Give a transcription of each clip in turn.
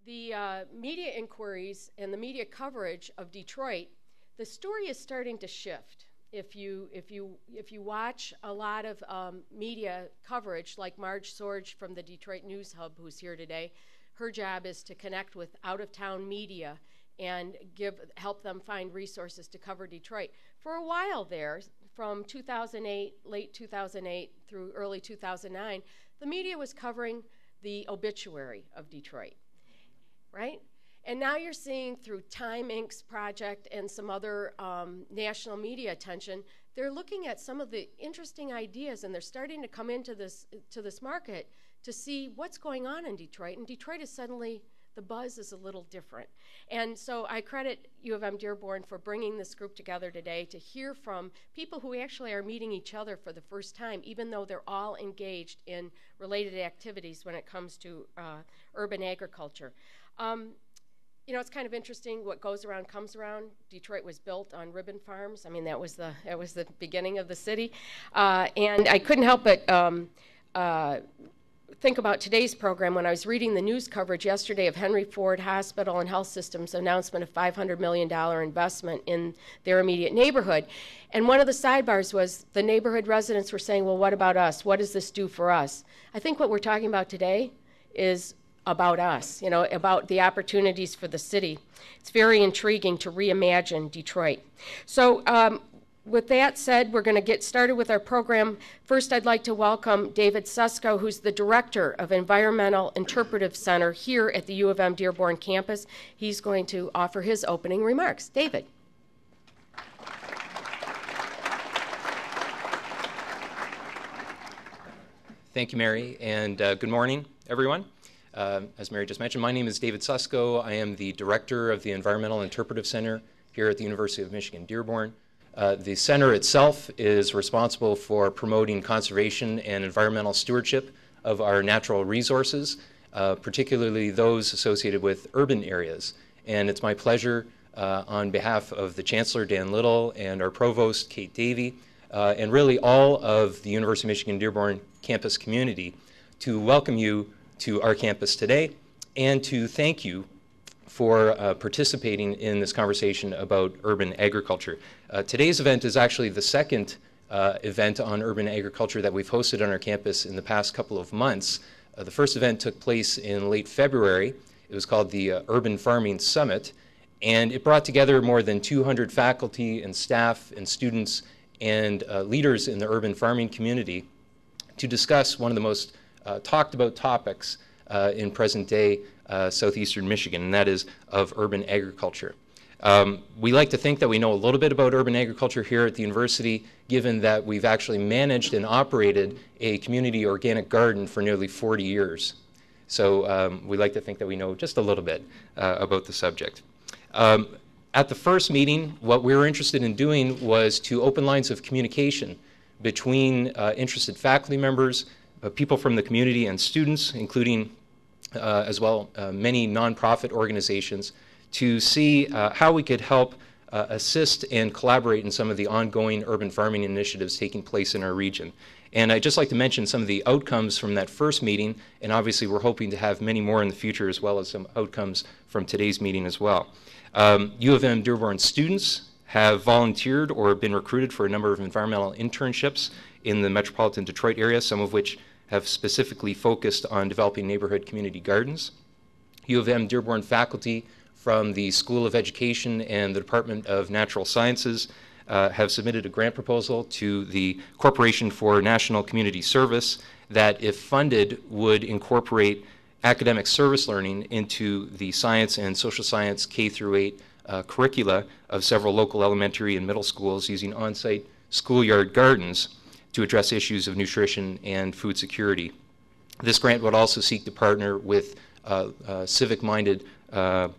the media inquiries and the media coverage of Detroit, the story is starting to shift. If you watch a lot of media coverage, like Marge Sorge from the Detroit News Hub, who's here today, her job is to connect with out-of-town media and help them find resources to cover Detroit. For a while there, from 2008, late 2008 through early 2009, the media was covering the obituary of Detroit, right? And now you're seeing through Time Inc.'s project and some other national media attention, they're looking at some of the interesting ideas, and they're starting to come into this market to see what's going on in Detroit. And Detroit is suddenly, the buzz is a little different. And so I credit U of M Dearborn for bringing this group together today to hear from people who actually are meeting each other for the first time, even though they're all engaged in related activities when it comes to urban agriculture. You know, it's kind of interesting, what goes around comes around. Detroit was built on ribbon farms. I mean, that was the beginning of the city. And I couldn't help but think about today's program when I was reading the news coverage yesterday of Henry Ford Hospital and Health System's announcement of $500 million investment in their immediate neighborhood. And one of the sidebars was the neighborhood residents were saying, well, what about us? What does this do for us? I think what we're talking about today is about us, you know, about the opportunities for the city. It's very intriguing to reimagine Detroit. So with that said, we're going to get started with our program. First, I'd like to welcome David Susko, who's the Director of Environmental Interpretive Center here at the U of M Dearborn campus. He's going to offer his opening remarks. David. Thank you, Mary, and good morning, everyone. As Mary just mentioned, my name is David Susko. I am the Director of the Environmental Interpretive Center here at the University of Michigan-Dearborn. The center itself is responsible for promoting conservation and environmental stewardship of our natural resources, particularly those associated with urban areas. And it's my pleasure on behalf of the Chancellor, Dan Little, and our Provost, Kate Davey, and really all of the University of Michigan-Dearborn campus community to welcome you to our campus today and to thank you for participating in this conversation about urban agriculture. Today's event is actually the second event on urban agriculture that we've hosted on our campus in the past couple of months. The first event took place in late February. It was called the Urban Farming Summit, and it brought together more than 200 faculty and staff and students and leaders in the urban farming community to discuss one of the most talked about topics in present day southeastern Michigan, and that is of urban agriculture. We like to think that we know a little bit about urban agriculture here at the university, given that we've actually managed and operated a community organic garden for nearly 40 years. So we like to think that we know just a little bit about the subject. At the first meeting, what we were interested in doing was to open lines of communication between interested faculty members, people from the community, and students, including as well many nonprofit organizations, to see how we could help assist and collaborate in some of the ongoing urban farming initiatives taking place in our region. And I'd just like to mention some of the outcomes from that first meeting, and obviously we're hoping to have many more in the future, as well as some outcomes from today's meeting as well. U of M Dearborn students have volunteered or been recruited for a number of environmental internships in the metropolitan Detroit area, some of which have specifically focused on developing neighborhood community gardens. U of M Dearborn faculty from the School of Education and the Department of Natural Sciences have submitted a grant proposal to the Corporation for National Community Service that, if funded, would incorporate academic service learning into the science and social science K-8 curricula of several local elementary and middle schools using on-site schoolyard gardens to address issues of nutrition and food security. This grant would also seek to partner with civic-minded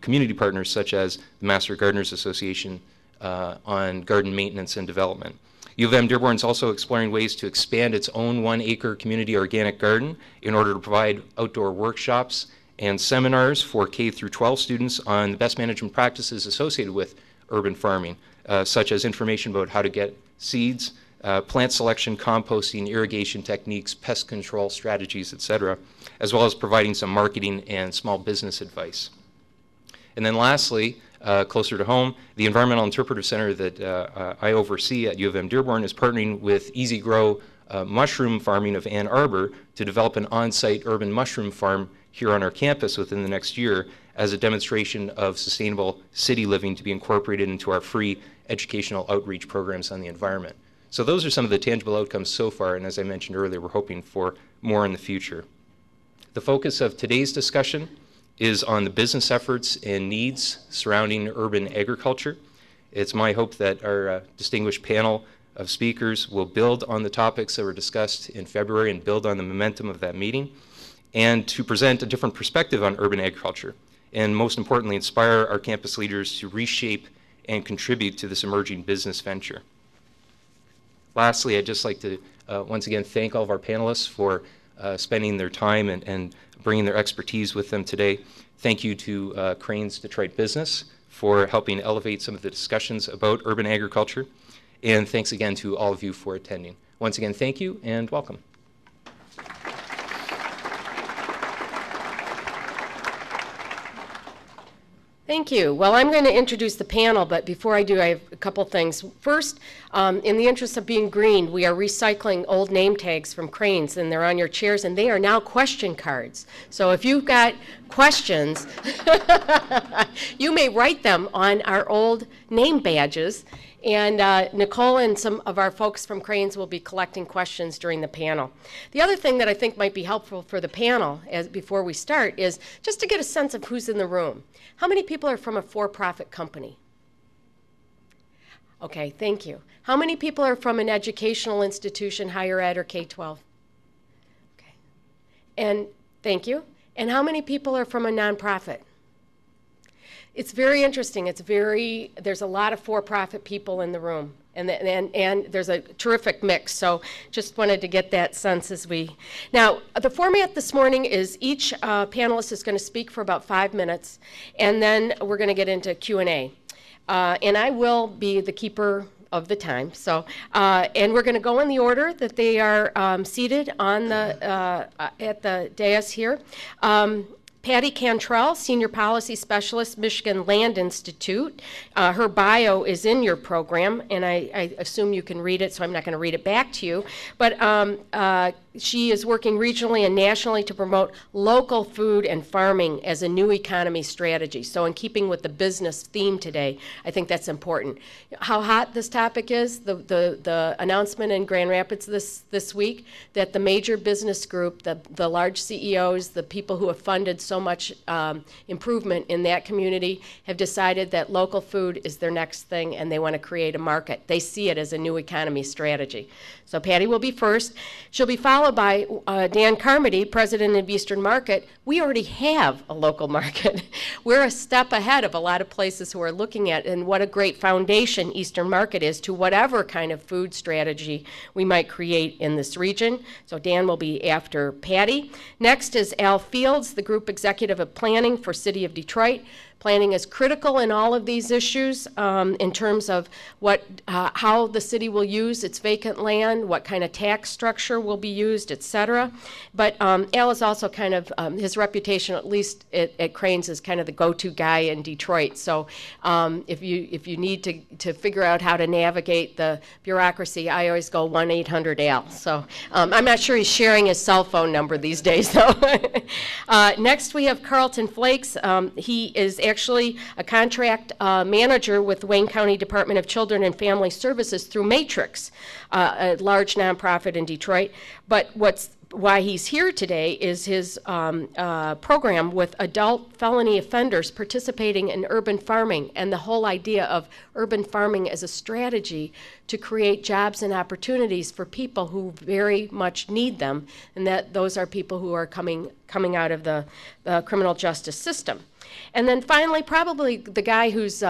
community partners such as the Master Gardeners Association on garden maintenance and development. U of M Dearborn is also exploring ways to expand its own 1-acre community organic garden in order to provide outdoor workshops and seminars for K-12 students on the best management practices associated with urban farming, such as information about how to get seeds, plant selection, composting, irrigation techniques, pest control strategies, etc. as well as providing some marketing and small business advice. And then lastly, closer to home, the Environmental Interpretive Center that I oversee at U of M Dearborn is partnering with Easy Grow Mushroom Farming of Ann Arbor to develop an on-site urban mushroom farm here on our campus within the next year as a demonstration of sustainable city living to be incorporated into our free educational outreach programs on the environment. So those are some of the tangible outcomes so far, and as I mentioned earlier, we're hoping for more in the future. The focus of today's discussion is on the business efforts and needs surrounding urban agriculture. It's my hope that our distinguished panel of speakers will build on the topics that were discussed in February and build on the momentum of that meeting, and to present a different perspective on urban agriculture, and most importantly, inspire our campus leaders to reshape and contribute to this emerging business venture. Lastly, I'd just like to once again thank all of our panelists for spending their time and bringing their expertise with them today. Thank you to Crane's Detroit Business for helping elevate some of the discussions about urban agriculture. And thanks again to all of you for attending. Once again, thank you and welcome. Thank you. Well, I'm going to introduce the panel, but before I do, I have a couple things. First, in the interest of being green, we are recycling old name tags from Cranes, and they're on your chairs, and they are now question cards. So if you've got questions, you may write them on our old name badges, and Nicole and some of our folks from Cranes will be collecting questions during the panel. The other thing that I think might be helpful for the panel before we start is just to get a sense of who's in the room. How many people are from a for-profit company? Okay, thank you. How many people are from an educational institution, higher ed or K-12? Okay. And thank you. And how many people are from a nonprofit? It's very interesting. There's a lot of for-profit people in the room, and there's a terrific mix. So just wanted to get that sense as we. Now, the format this morning is each panelist is going to speak for about 5 minutes, and then we're going to get into Q&A. And I will be the keeper of the time. So, and we're going to go in the order that they are seated on the at the dais here. Patty Cantrell, Senior Policy Specialist, Michigan Land Institute. Her bio is in your program, and I assume you can read it, so I'm not going to read it back to you. But she is working regionally and nationally to promote local food and farming as a new economy strategy. So in keeping with the business theme today, I think that's important. How hot this topic is, the announcement in Grand Rapids this week that the major business group, the large CEOs, the people who have funded so much improvement in that community have decided that local food is their next thing and they want to create a market. They see it as a new economy strategy. So Patty will be first. She'll be followed by Dan Carmody, president of Eastern Market. We already have a local market. We're a step ahead of a lot of places who are looking at, and what a great foundation Eastern Market is to whatever kind of food strategy we might create in this region. So Dan will be after Patty. Next is Al Fields, the group executive of planning for City of Detroit. Planning is critical in all of these issues in terms of how the city will use its vacant land, what kind of tax structure will be used, et cetera. But Al is also kind of, his reputation, at least at Cranes, is kind of the go-to guy in Detroit. So if you need to figure out how to navigate the bureaucracy, I always go 1-800-AL. So I'm not sure he's sharing his cell phone number these days, though. Next, we have Carlton Flakes. He is actually a contract manager with Wayne County Department of Children and Family Services through Matrix, a large nonprofit in Detroit. But why he's here today is his program with adult felony offenders participating in urban farming, and the whole idea of urban farming as a strategy to create jobs and opportunities for people who very much need them, and that those are people who are coming out of the criminal justice system. And then finally, probably the guy who's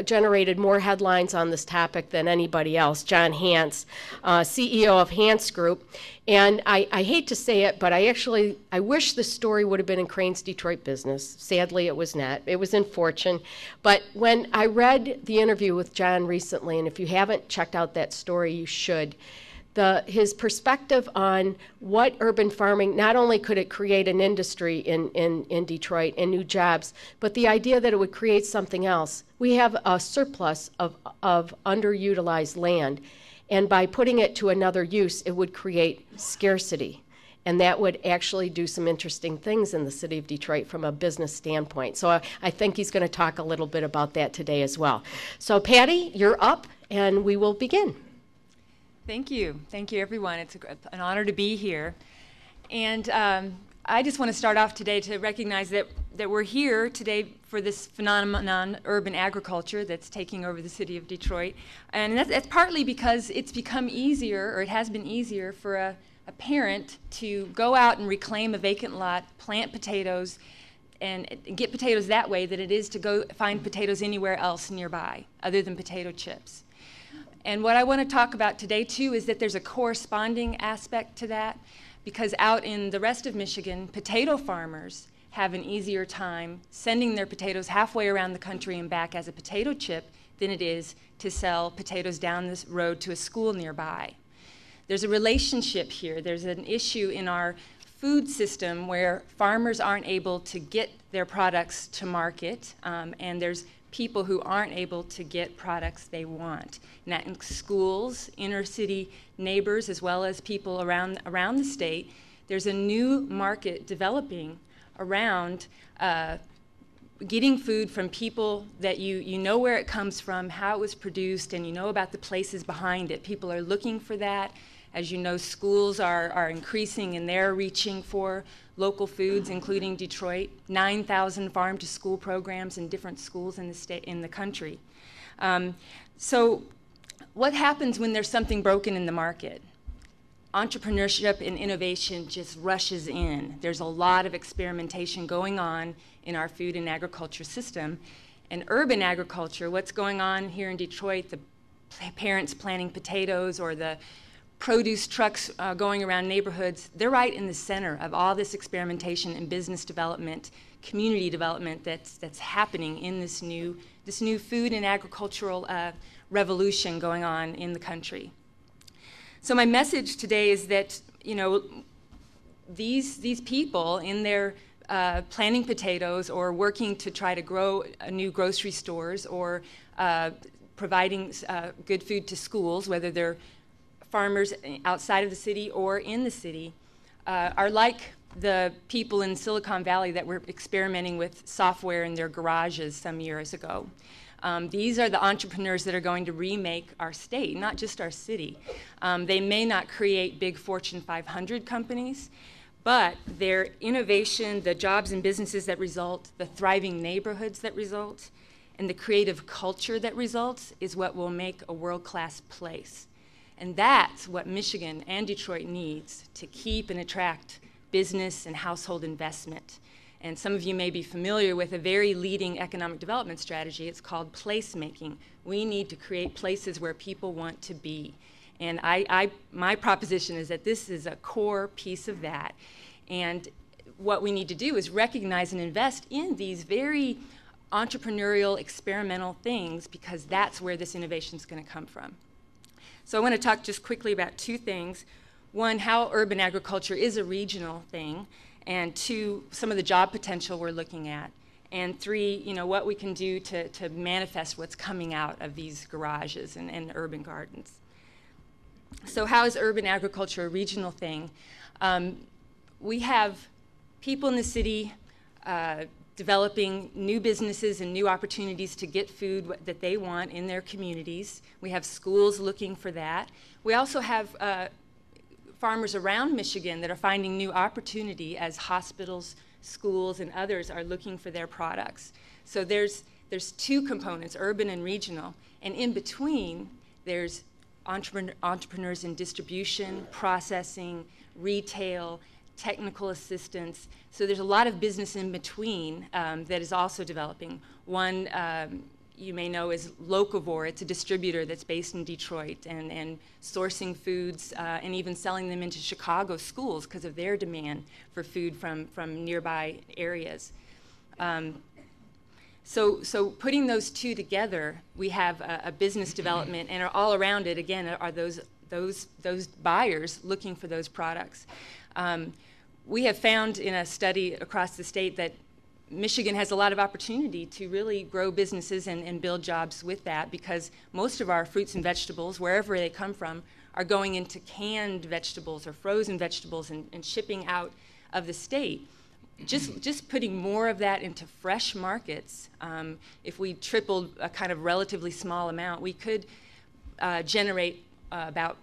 generated more headlines on this topic than anybody else, John Hance, CEO of Hance Group. And I hate to say it, but I wish this story would have been in Crane's Detroit Business. Sadly, it was not. It was in Fortune. But when I read the interview with John recently, and if you haven't checked out that story, you should, his perspective on what urban farming, not only could it create an industry in Detroit and new jobs, but the idea that it would create something else. We have a surplus of underutilized land, and by putting it to another use, it would create scarcity. And that would actually do some interesting things in the city of Detroit from a business standpoint. So I think he's going to talk a little bit about that today as well. So Patty, you're up, and we will begin. Thank you. Thank you, everyone. It's an honor to be here. And I just want to start off today to recognize that we're here today for this phenomenon, urban agriculture, that's taking over the city of Detroit. And that's partly because it's become easier, or it has been easier, for a parent to go out and reclaim a vacant lot, plant potatoes, and get potatoes that way than it is to go find potatoes anywhere else nearby, other than potato chips. And what I want to talk about today, too, is that there's a corresponding aspect to that, because out in the rest of Michigan, potato farmers have an easier time sending their potatoes halfway around the country and back as a potato chip than it is to sell potatoes down this road to a school nearby. There's a relationship here. There's an issue in our food system where farmers aren't able to get their products to market, and there's people who aren't able to get products they want. And that in schools, inner city neighbors, as well as people around the state, there's a new market developing around getting food from people that you know where it comes from, how it was produced, and you know about the places behind it. People are looking for that. As you know, schools are increasing, and they're reaching for local foods, including Detroit. 9,000 farm-to-school programs in different schools in the state, in the country. So what happens when there's something broken in the market? Entrepreneurship and innovation just rushes in. There's a lot of experimentation going on in our food and agriculture system. And urban agriculture, what's going on here in Detroit, the parents planting potatoes or the produce trucks going around neighborhoods, they're right in the center of all this experimentation and business development, community development that's happening in this new food and agricultural revolution going on in the country. So my message today is that, you know, these people in their planting potatoes or working to try to grow new grocery stores or providing good food to schools, whether they're farmers outside of the city or in the city, are like the people in Silicon Valley that were experimenting with software in their garages some years ago. These are the entrepreneurs that are going to remake our state, not just our city. They may not create big Fortune 500 companies, but their innovation, the jobs and businesses that result, the thriving neighborhoods that result, and the creative culture that results is what will make a world-class place. And that's what Michigan and Detroit needs to keep and attract business and household investment. And some of you may be familiar with a very leading economic development strategy. It's called placemaking. We need to create places where people want to be. And my proposition is that this is a core piece of that. And what we need to do is recognize and invest in these very entrepreneurial, experimental things, because that's where this innovation is going to come from. So I want to talk just quickly about two things. One, how urban agriculture is a regional thing, and two, some of the job potential we're looking at, and three, you know, what we can do to manifest what's coming out of these garages and urban gardens. So how is urban agriculture a regional thing? We have people in the city developing new businesses and new opportunities to get food that they want in their communities. We have schools looking for that. We also have farmers around Michigan that are finding new opportunity as hospitals, schools, and others are looking for their products. So there's two components, urban and regional, and in between there's entrepreneurs in distribution, processing, retail, technical assistance. So there's a lot of business in between that is also developing. One you may know is Locavore. It's a distributor that's based in Detroit and sourcing foods and even selling them into Chicago schools because of their demand for food from nearby areas. So putting those two together, we have a business development, and all around it, again, are those those buyers looking for those products. We have found in a study across the state that Michigan has a lot of opportunity to really grow businesses and build jobs with that, because most of our fruits and vegetables, wherever they come from, are going into canned vegetables or frozen vegetables and shipping out of the state. Just putting more of that into fresh markets, if we tripled a kind of relatively small amount, we could generate about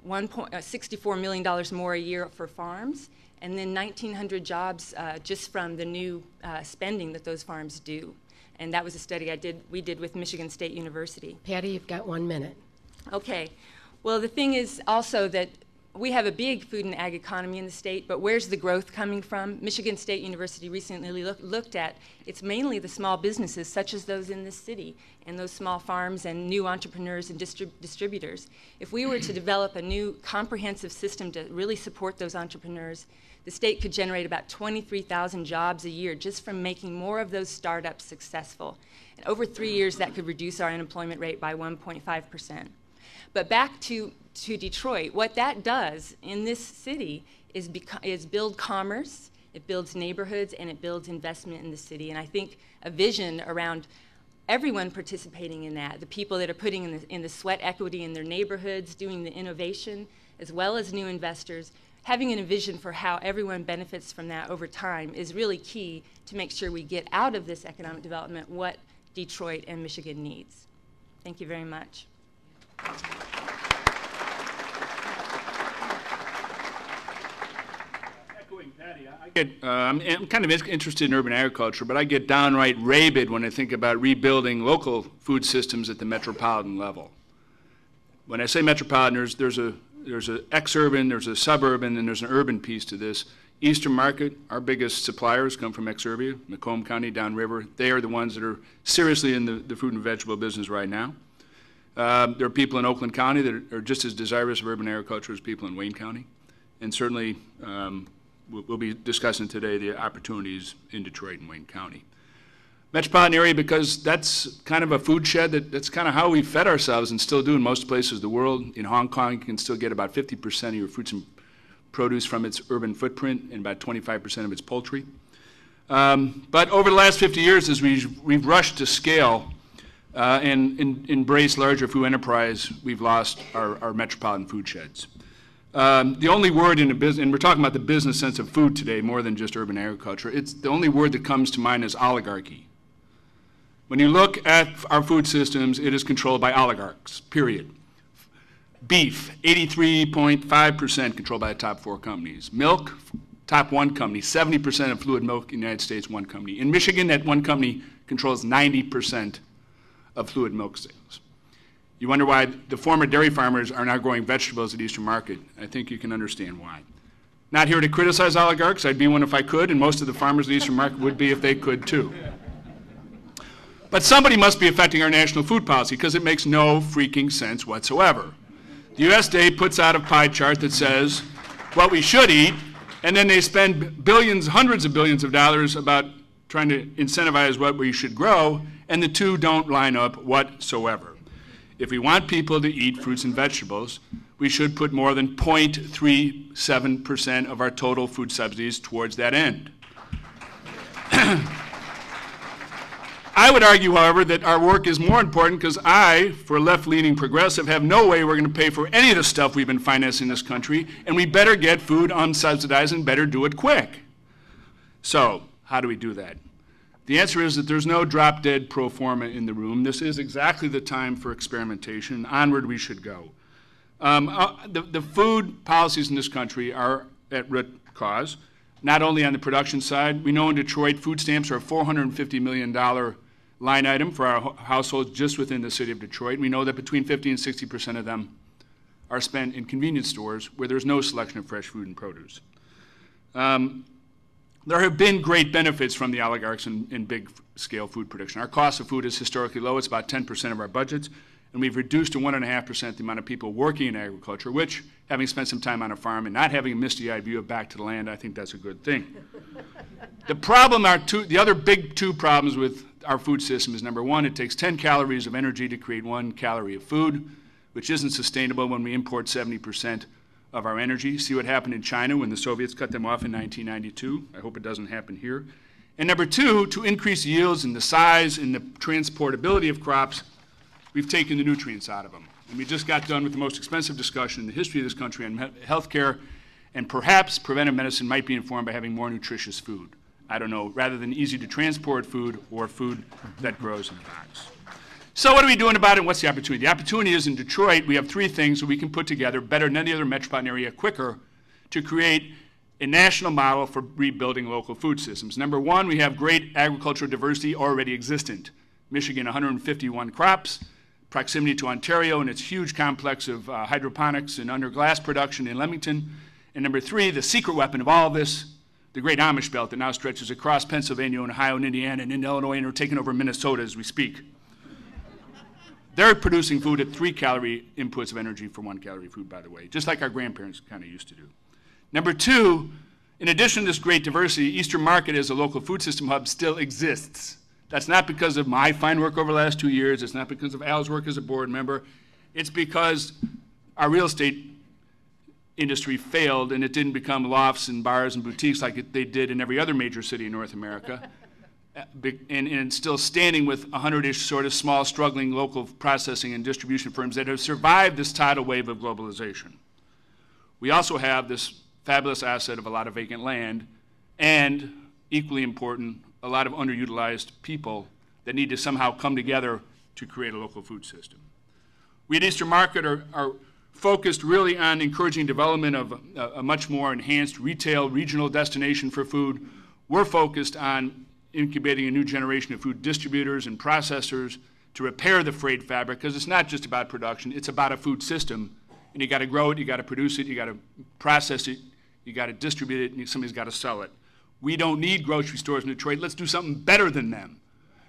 $64 million more a year for farms, and then 1,900 jobs just from the new spending that those farms do. And that was a study we did with Michigan State University. Patty, you've got 1 minute. Okay. Well, the thing is also that we have a big food and ag economy in the state, but where's the growth coming from? Michigan State University recently looked at, it's mainly the small businesses such as those in this city and those small farms and new entrepreneurs and distributors. If we were to develop a new comprehensive system to really support those entrepreneurs, the state could generate about 23,000 jobs a year just from making more of those startups successful. And over 3 years, that could reduce our unemployment rate by 1.5%. But back to Detroit, what that does in this city is build commerce, it builds neighborhoods, and it builds investment in the city. And I think a vision around everyone participating in that, the people that are putting in the sweat equity in their neighborhoods, doing the innovation, as well as new investors, having a vision for how everyone benefits from that over time is really key to make sure we get out of this economic development what Detroit and Michigan needs. Thank you very much. Echoing Patty, I'm kind of interested in urban agriculture, but I get downright rabid when I think about rebuilding local food systems at the metropolitan level. When I say metropolitan, there's an ex-urban, there's a suburban, and there's an urban piece to this. Eastern Market, our biggest suppliers come from exurbia, Macomb County, downriver. They are the ones that are seriously in the food and vegetable business right now. There are people in Oakland County that are just as desirous of urban agriculture as people in Wayne County. And certainly, we'll be discussing today the opportunities in Detroit and Wayne County. Metropolitan area, because that's kind of a food shed, that's kind of how we fed ourselves and still do in most places of the world. In Hong Kong, you can still get about 50% of your fruits and produce from its urban footprint and about 25% of its poultry. But over the last 50 years, as we've rushed to scale, and embrace larger food enterprise, we've lost our metropolitan food sheds. The only word in the business, and we're talking about the business sense of food today more than just urban agriculture, it's the only word that comes to mind is oligarchy. When you look at our food systems, it is controlled by oligarchs, period. Beef, 83.5% controlled by the top 4 companies. Milk, top 1 company, 70% of fluid milk in the United States, 1 company. In Michigan, that 1 company controls 90% of fluid milk sales. You wonder why the former dairy farmers are now growing vegetables at Eastern Market. I think you can understand why. Not here to criticize oligarchs. I'd be one if I could, and most of the farmers at Eastern Market would be if they could too. But somebody must be affecting our national food policy because it makes no freaking sense whatsoever. The USDA puts out a pie chart that says what we should eat, and then they spend billions, hundreds of billions of dollars about trying to incentivize what we should grow, and the two don't line up whatsoever. If we want people to eat fruits and vegetables, we should put more than 0.37% of our total food subsidies towards that end. I would argue, however, that our work is more important because I, for a left-leaning progressive, have no way we're going to pay for any of the stuff we've been financing in this country, and we better get food unsubsidized and better do it quick. So, how do we do that? The answer is that there's no drop-dead pro forma in the room. This is exactly the time for experimentation. Onward we should go. The food policies in this country are at root cause, not only on the production side. We know in Detroit, food stamps are a $450 million line item for our households just within the city of Detroit. We know that between 50 and 60% of them are spent in convenience stores where there's no selection of fresh food and produce. There have been great benefits from the oligarchs in big-scale food production. Our cost of food is historically low. It's about 10% of our budgets, and we've reduced to 1.5% the amount of people working in agriculture, which, having spent some time on a farm and not having a misty-eyed view of back to the land, I think that's a good thing. The other big 2 problems with our food system is, number 1, it takes 10 calories of energy to create 1 calorie of food, which isn't sustainable when we import 70% of our energy. See what happened in China when the Soviets cut them off in 1992. I hope it doesn't happen here. And number two, to increase yields and the size and the transportability of crops, we've taken the nutrients out of them. And we just got done with the most expensive discussion in the history of this country on healthcare, and perhaps preventive medicine might be informed by having more nutritious food. I don't know, rather than easy to transport food or food that grows in a box. So what are we doing about it, and what's the opportunity? The opportunity is in Detroit, we have three things that we can put together better than any other metropolitan area quicker to create a national model for rebuilding local food systems. Number one, we have great agricultural diversity already existent. Michigan, 151 crops, proximity to Ontario and its huge complex of hydroponics and under glass production in Leamington. And number three, the secret weapon of all of this, the great Amish belt that now stretches across Pennsylvania and Ohio and Indiana and into Illinois and are taking over Minnesota as we speak. They're producing food at 3-calorie inputs of energy for 1-calorie food, by the way, just like our grandparents kind of used to do. Number two, in addition to this great diversity, Eastern Market as a local food system hub still exists. That's not because of my fine work over the last 2 years. It's not because of Al's work as a board member. It's because our real estate industry failed and it didn't become lofts and bars and boutiques like they did in every other major city in North America. And it's still standing with 100-ish sort of small, struggling local processing and distribution firms that have survived this tidal wave of globalization. We also have this fabulous asset of a lot of vacant land and, equally important, a lot of underutilized people that need to somehow come together to create a local food system. We at Eastern Market are focused really on encouraging development of a much more enhanced retail regional destination for food. We're focused on incubating a new generation of food distributors and processors to repair the freight fabric, because it's not just about production, it's about a food system. And you got to grow it, you got to produce it, you got to process it, you got to distribute it, and somebody's got to sell it. We don't need grocery stores in Detroit. Let's do something better than them.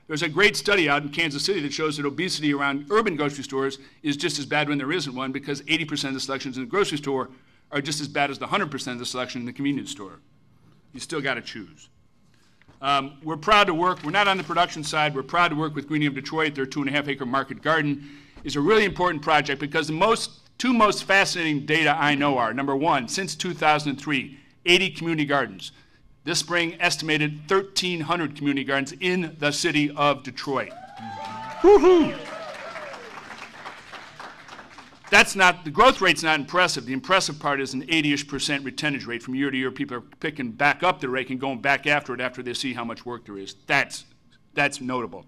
There's a great study out in Kansas City that shows that obesity around urban grocery stores is just as bad when there isn't one, because 80% of the selections in the grocery store are just as bad as the 100% of the selection in the convenience store. You still got to choose. We're proud to work, we're not on the production side, we're proud to work with Greening of Detroit. Their 2.5-acre market garden is a really important project because the two most fascinating data I know are, number one, since 2003, 80 community gardens. This spring, estimated 1,300 community gardens in the city of Detroit. Woo-hoo! That's not, the growth rate's not impressive. The impressive part is an 80-ish% retention rate. From year to year, people are picking back up the rake and going back after it after they see how much work there is. That's notable.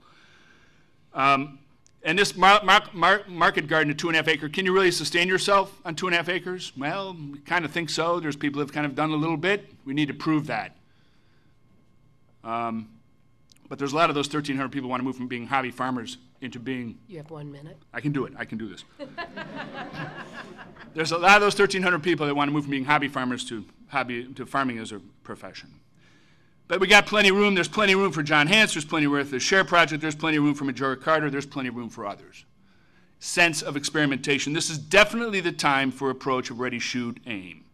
And this market garden at 2.5 acres, can you really sustain yourself on 2.5 acres? Well, we kind of think so. There's people who have kind of done a little bit. We need to prove that. But there's a lot of those 1,300 people who want to move from being hobby farmers into being... You have 1 minute. I can do it. I can do this. There's a lot of those 1,300 people that want to move from being hobby farmers to farming as a profession. But we got plenty of room. There's plenty of room for John Hance. There's plenty of room for the Share Project. There's plenty of room for Majora Carter. There's plenty of room for others. Sense of experimentation. This is definitely the time for approach of ready, shoot, aim.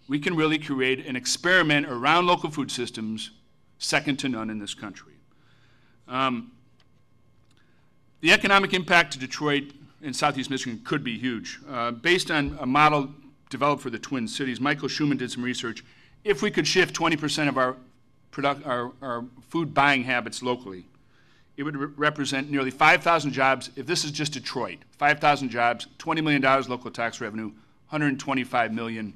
We can really create an experiment around local food systems second to none in this country. The economic impact to Detroit and Southeast Michigan could be huge. Based on a model developed for the Twin Cities, Michael Schumann did some research. If we could shift 20% of our food buying habits locally, it would represent nearly 5,000 jobs. If this is just Detroit, 5,000 jobs, $20 million local tax revenue, $125 million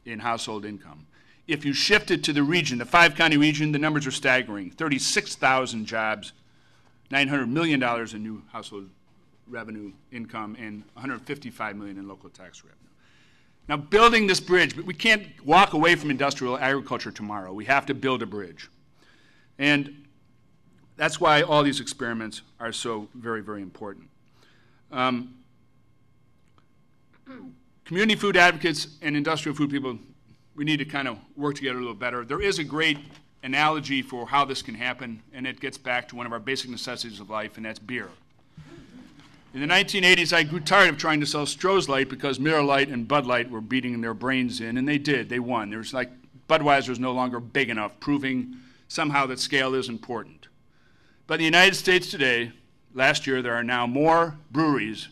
in household income. If you shift it to the region, the 5-county region, the numbers are staggering. 36,000 jobs, $900 million in new household revenue income, and $155 million in local tax revenue. Now, building this bridge, but we can't walk away from industrial agriculture tomorrow. We have to build a bridge. And that's why all these experiments are so very, very important. Community food advocates and industrial food people, we need to kind of work together a little better. There is a great analogy for how this can happen, and it gets back to one of our basic necessities of life, and that's beer. In the 1980s, I grew tired of trying to sell Stroh's Light because Miller Lite and Bud Light were beating their brains in, and they did. They won. There was like Budweiser was no longer big enough, proving somehow that scale is important. But in the United States today, last year there are now more breweries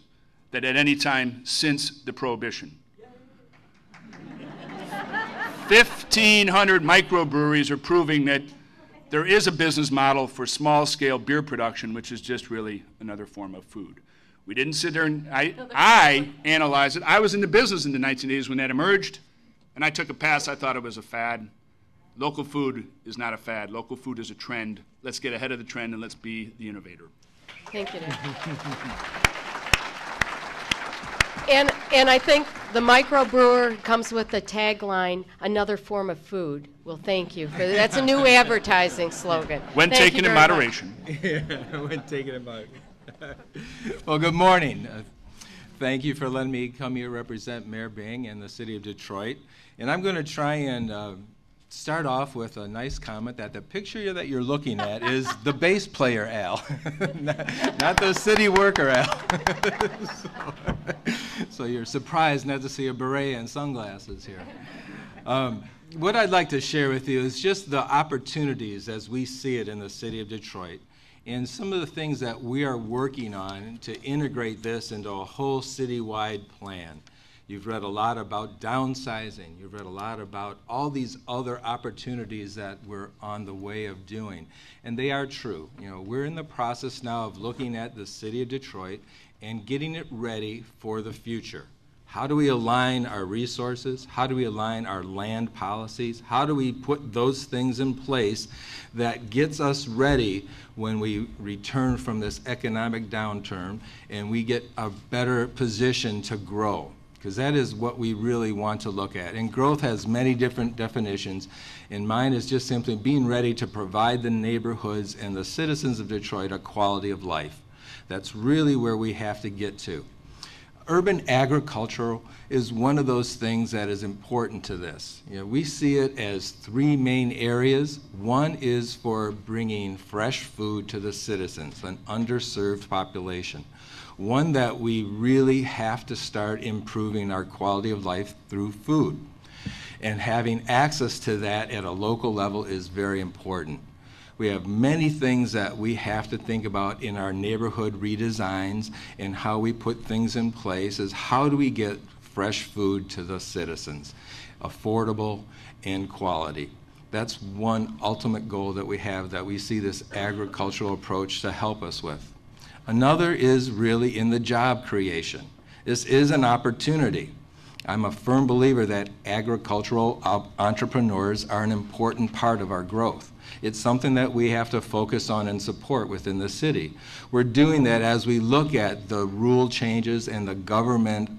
than at any time since the Prohibition. 1,500 microbreweries are proving that there is a business model for small-scale beer production, which is just really another form of food. We didn't sit there and I analyzed it. I was in the business in the 1980s when that emerged, and I took a pass. I thought it was a fad. Local food is not a fad. Local food is a trend. Let's get ahead of the trend and let's be the innovator. Thank you, Nick. And I think the microbrewer comes with the tagline, another form of food. Well, thank you. That's a new advertising slogan. When Thank taken in moderation. When taken in moderation. Well, good morning. Thank you for letting me come here represent Mayor Bing and the city of Detroit. And I'm going to try and start off with a nice comment that the picture that you're looking at is the bass player Al, not the city worker Al. So you're surprised not to see a beret and sunglasses here. What I'd like to share with you is just the opportunities as we see it in the city of Detroit and some of the things that we are working on to integrate this into a whole citywide plan. You've read a lot about downsizing. You've read a lot about all these other opportunities that we're on the way of doing. And they are true. You know, we're in the process now of looking at the city of Detroit and getting it ready for the future. How do we align our resources? How do we align our land policies? How do we put those things in place that gets us ready when we return from this economic downturn and we get a better position to grow? Because that is what we really want to look at. And growth has many different definitions, and mine is just simply being ready to provide the neighborhoods and the citizens of Detroit a quality of life. That's really where we have to get to. Urban agriculture is one of those things that is important to this. You know, we see it as three main areas. One is for bringing fresh food to the citizens, an underserved population. One that we really have to start improving our quality of life through food. And having access to that at a local level is very important. We have many things that we have to think about in our neighborhood redesigns and how we put things in place is how do we get fresh food to the citizens, affordable and quality. That's one ultimate goal that we have that we see this agricultural approach to help us with. Another is really in the job creation. This is an opportunity. I'm a firm believer that agricultural entrepreneurs are an important part of our growth. It's something that we have to focus on and support within the city. We're doing that as we look at the rule changes and the government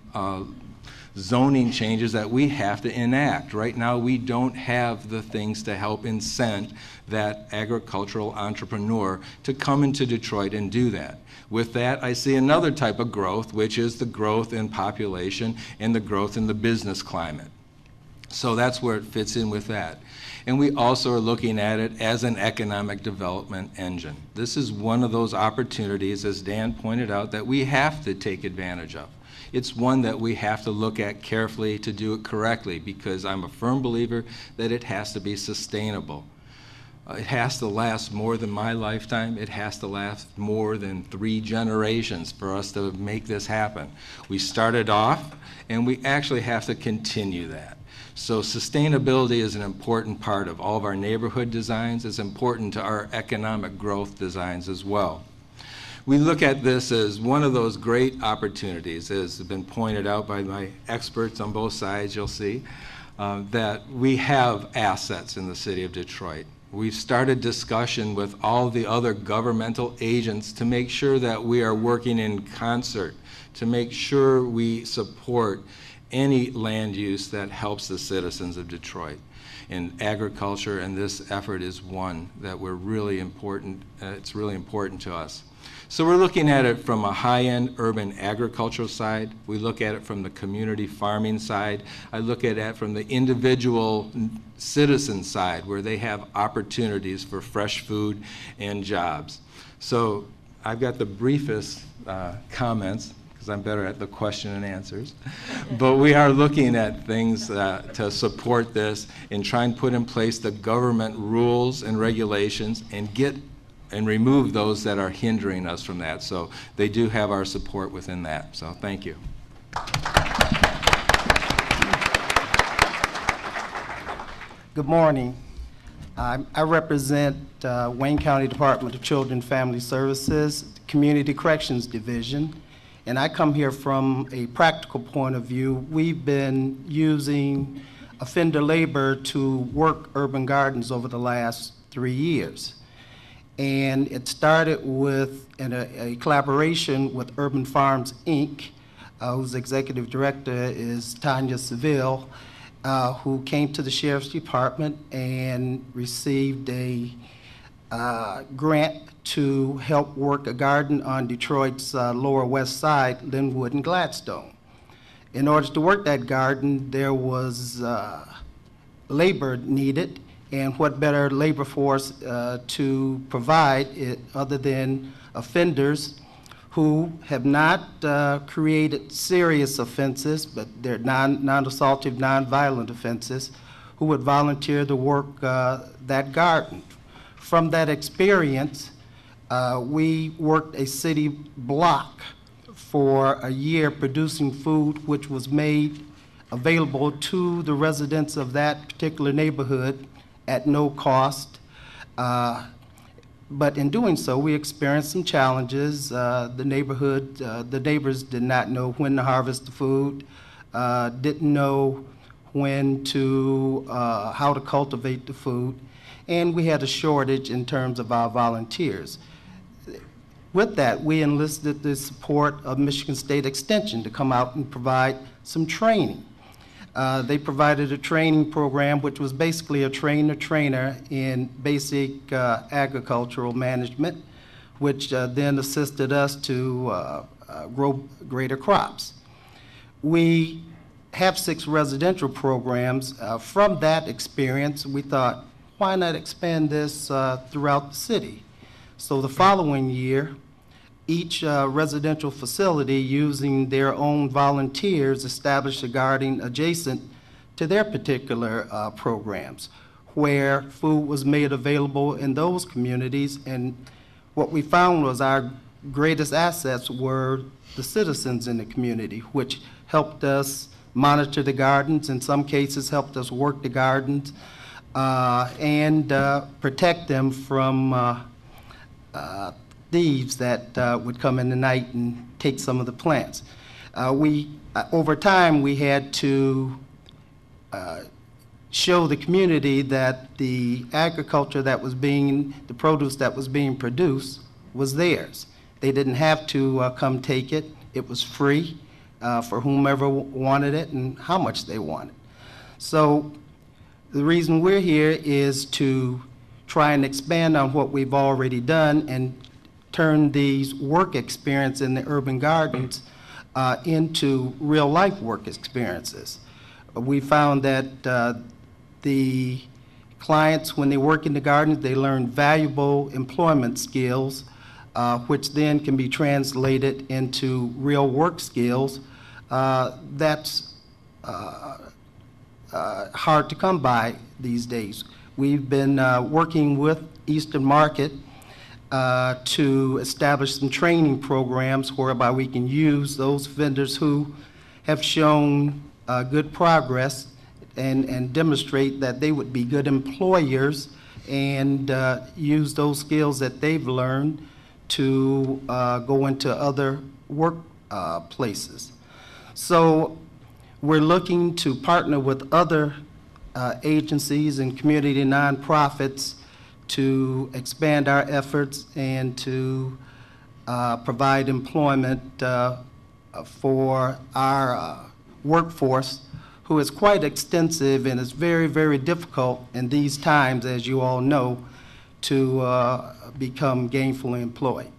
zoning changes that we have to enact. Right now, we don't have the things to help incent that agricultural entrepreneur to come into Detroit and do that. With that, I see another type of growth, which is the growth in population and the growth in the business climate. So that's where it fits in with that. And we also are looking at it as an economic development engine. This is one of those opportunities, as Dan pointed out, that we have to take advantage of. It's one that we have to look at carefully to do it correctly, because I'm a firm believer that it has to be sustainable. It has to last more than my lifetime. It has to last more than 3 generations for us to make this happen. We started off, and we actually have to continue that. So sustainability is an important part of all of our neighborhood designs. It's important to our economic growth designs as well. We look at this as one of those great opportunities, as has been pointed out by my experts on both sides, you'll see, that we have assets in the city of Detroit. We've started discussion with all the other governmental agents to make sure that we are working in concert, to make sure we support any land use that helps the citizens of Detroit. And agriculture and this effort is one that we're really important, it's really important to us. So we're looking at it from a high-end urban agricultural side. We look at it from the community farming side. I look at it from the individual citizen side, where they have opportunities for fresh food and jobs. So I've got the briefest comments, because I'm better at the question and answers. But we are looking at things to support this and try and put in place the government rules and regulations and get and remove those that are hindering us from that. So they do have our support within that. So thank you. Good morning. I represent Wayne County Department of Children and Family Services, Community Corrections Division, and I come here from a practical point of view. We've been using offender labor to work urban gardens over the last 3 years. And it started with a collaboration with Urban Farms, Inc., whose executive director is Tanya Seville, who came to the Sheriff's Department and received a grant to help work a garden on Detroit's Lower West Side, Linwood and Gladstone. In order to work that garden, there was labor needed, and what better labor force to provide other than offenders who have not created serious offenses, but they're non-assaultive, non-violent offenses, who would volunteer to work that garden. From that experience, we worked a city block for a year producing food which was made available to the residents of that particular neighborhood at no cost. But in doing so, we experienced some challenges. The neighbors did not know when to harvest the food, didn't know when to, how to cultivate the food, and we had a shortage in terms of our volunteers. With that, we enlisted the support of Michigan State Extension to come out and provide some training. They provided a training program which was basically a trainer in basic agricultural management, which then assisted us to grow greater crops. We have 6 residential programs. From that experience, we thought, why not expand this throughout the city? So the following year, each residential facility, using their own volunteers, established a garden adjacent to their particular programs, where food was made available in those communities. And what we found was our greatest assets were the citizens in the community, which helped us monitor the gardens, in some cases helped us work the gardens, and protect them from thieves that would come in the night and take some of the plants. Over time, we had to show the community that the agriculture that was the produce that was being produced was theirs. They didn't have to come take it. It was free for whomever wanted it and how much they wanted. So the reason we're here is to try and expand on what we've already done and turn these work experience in the urban gardens into real life work experiences. We found that the clients, when they work in the gardens, they learn valuable employment skills, which then can be translated into real work skills. That's hard to come by these days. We've been working with Eastern Market to establish some training programs whereby we can use those vendors who have shown good progress and demonstrate that they would be good employers and use those skills that they've learned to go into other work places. So we're looking to partner with other agencies and community nonprofits to expand our efforts and to provide employment for our workforce, who is quite extensive and is very, very difficult in these times, as you all know, to become gainfully employed.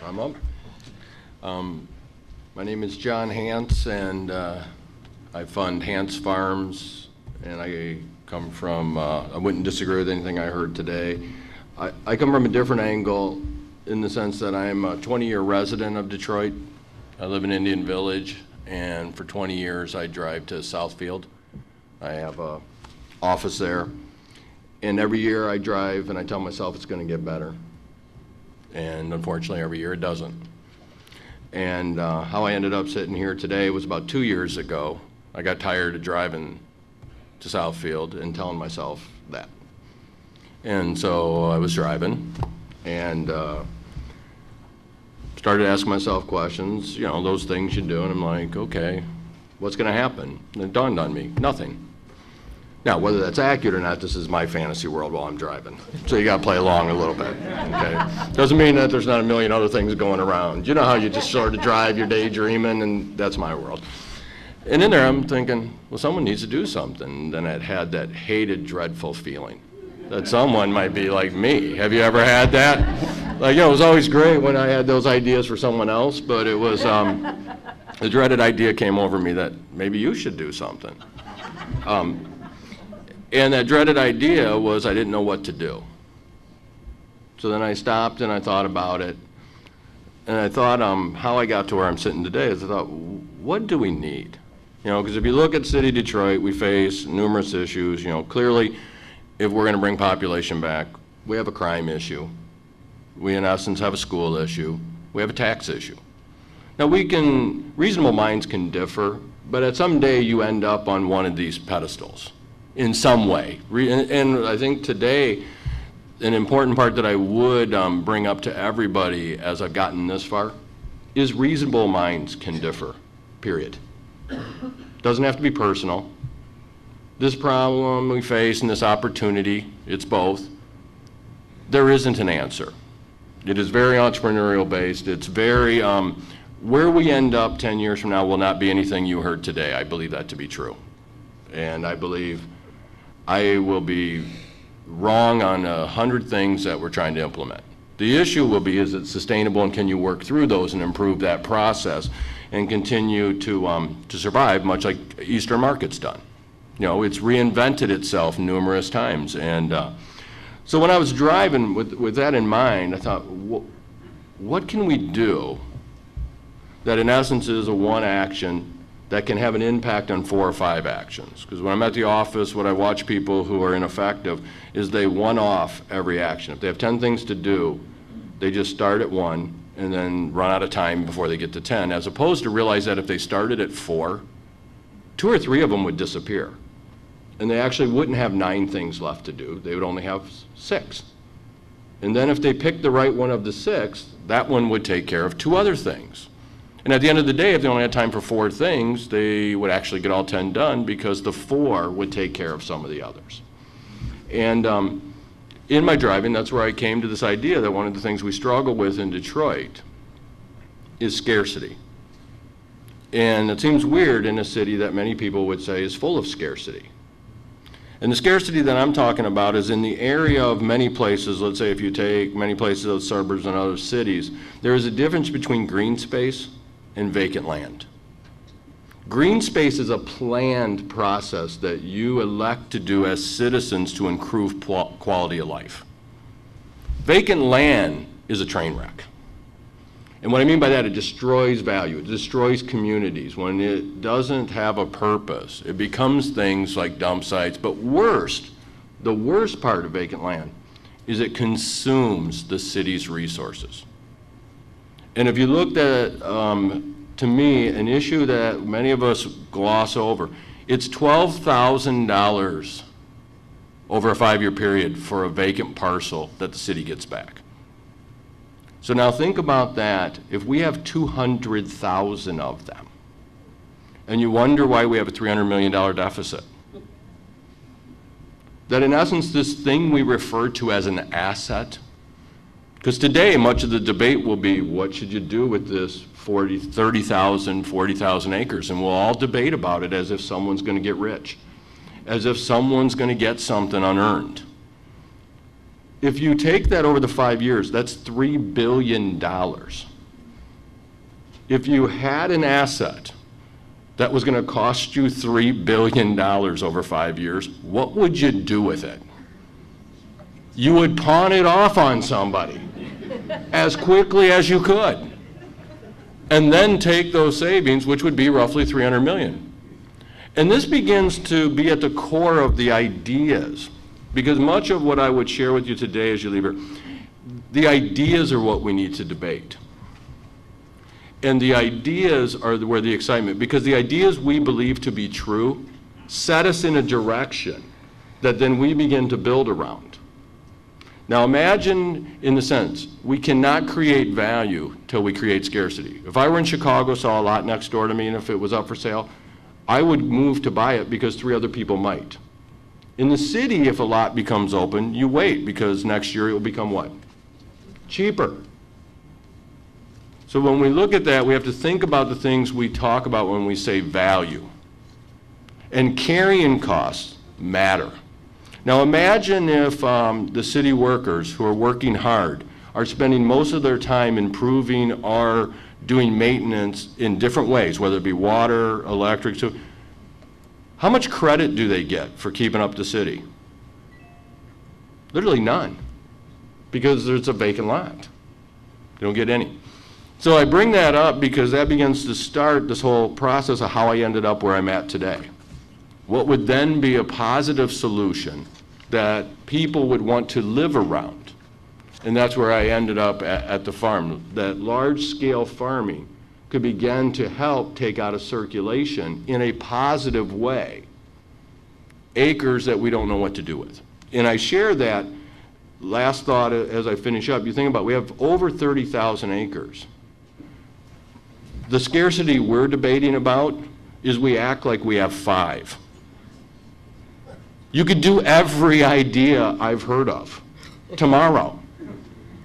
I'm up. My name is John Hance, and I fund Hance Farms, and I come from, I wouldn't disagree with anything I heard today. I come from a different angle in the sense that I'm a 20-year resident of Detroit. I live in Indian Village. and for 20 years I drive to Southfield. I have a office there, and every year I drive and I tell myself it's going to get better, and unfortunately every year it doesn't. And how I ended up sitting here today was about 2 years ago. I got tired of driving to Southfield and telling myself that. And so I was driving and started asking myself questions, you know, those things you do, and I'm like, okay, what's going to happen? And it dawned on me, nothing. Now, whether that's accurate or not, this is my fantasy world while I'm driving. So you got to play along a little bit, okay? Doesn't mean that there's not a million other things going around. You know how you just sort of drive, you're daydreaming, and that's my world. And in there, I'm thinking, well, someone needs to do something. Then I had that hated, dreadful feeling that someone might be like me. Have you ever had that? Like, you know, it was always great when I had those ideas for someone else, but it was, the dreaded idea came over me that maybe you should do something. And that dreaded idea was I didn't know what to do. So then I stopped and I thought about it. And I thought how I got to where I'm sitting today is I thought, what do we need? You know, because if you look at City of Detroit, we face numerous issues. You know, clearly, if we're going to bring population back, we have a crime issue. We, in essence, have a school issue. We have a tax issue. Now, reasonable minds can differ, but at some day you end up on one of these pedestals in some way. And I think today, an important part that I would bring up to everybody as I've gotten this far is reasonable minds can differ, period. Doesn't have to be personal. This problem we face and this opportunity, it's both. There isn't an answer. It is very entrepreneurial based. It's very, where we end up 10 years from now will not be anything you heard today. I believe that to be true. And I believe I will be wrong on 100 things that we're trying to implement. The issue will be, is it sustainable and can you work through those and improve that process and continue to survive, much like Eastern Market's done. You know, it's reinvented itself numerous times. And so when I was driving with that in mind, I thought, what can we do that in essence is a one action that can have an impact on 4 or 5 actions? Because when I'm at the office, what I watch people who are ineffective is they one-off every action. If they have 10 things to do, they just start at 1 and then run out of time before they get to 10, as opposed to realize that if they started at 4, 2 or 3 of them would disappear. And they actually wouldn't have 9 things left to do. They would only have 6. And then if they picked the right one of the 6, that one would take care of 2 other things. And at the end of the day, if they only had time for 4 things, they would actually get all 10 done because the 4 would take care of some of the others. And in my driving, that's where I came to this idea that one of the things we struggle with in Detroit is scarcity. And it seems weird in a city that many people would say is full of scarcity. And the scarcity that I'm talking about is in the area of many places. Let's say if you take many places of suburbs and other cities, there is a difference between green space and vacant land. Green space is a planned process that you elect to do as citizens to improve quality of life. Vacant land is a train wreck. And what I mean by that, it destroys value, it destroys communities. When it doesn't have a purpose, it becomes things like dump sites, but the worst part of vacant land is it consumes the city's resources. And if you looked at, to me, an issue that many of us gloss over, it's $12,000 over a 5-year period for a vacant parcel that the city gets back. So now think about that. If we have 200,000 of them, and you wonder why we have a $300 million deficit, that in essence this thing we refer to as an asset, because today much of the debate will be what should you do with this 30,000, 40,000 acres, and we'll all debate about it as if someone's going to get rich, as if someone's going to get something unearned. If you take that over the 5 years, that's $3 billion. If you had an asset that was going to cost you $3 billion over 5 years, what would you do with it? You would pawn it off on somebody as quickly as you could. and then take those savings, which would be roughly 300 million. And this begins to be at the core of the ideas, because much of what I would share with you today as you leave here, the ideas are what we need to debate. And the ideas are where the excitement, because the ideas we believe to be true set us in a direction that then we begin to build around. Now imagine, in the sense, we cannot create value till we create scarcity. If I were in Chicago, saw a lot next door to me, and if it was up for sale, I would move to buy it because 3 other people might. In the city, if a lot becomes open, you wait, because next year it will become what? Cheaper. So when we look at that, we have to think about the things we talk about when we say value. And carrying costs matter. Now imagine if the city workers who are working hard are spending most of their time improving or doing maintenance in different ways, whether it be water, electric. So how much credit do they get for keeping up the city? Literally none, because there's a vacant lot. They don't get any. So I bring that up because that begins to start this whole process of how I ended up where I'm at today. What would then be a positive solution that people would want to live around? And that's where I ended up at the farm. That large-scale farming could begin to help take out of circulation in a positive way acres that we don't know what to do with. And I share that last thought as I finish up. You think about, we have over 30,000 acres. The scarcity we're debating about is we act like we have 5. You could do every idea I've heard of tomorrow.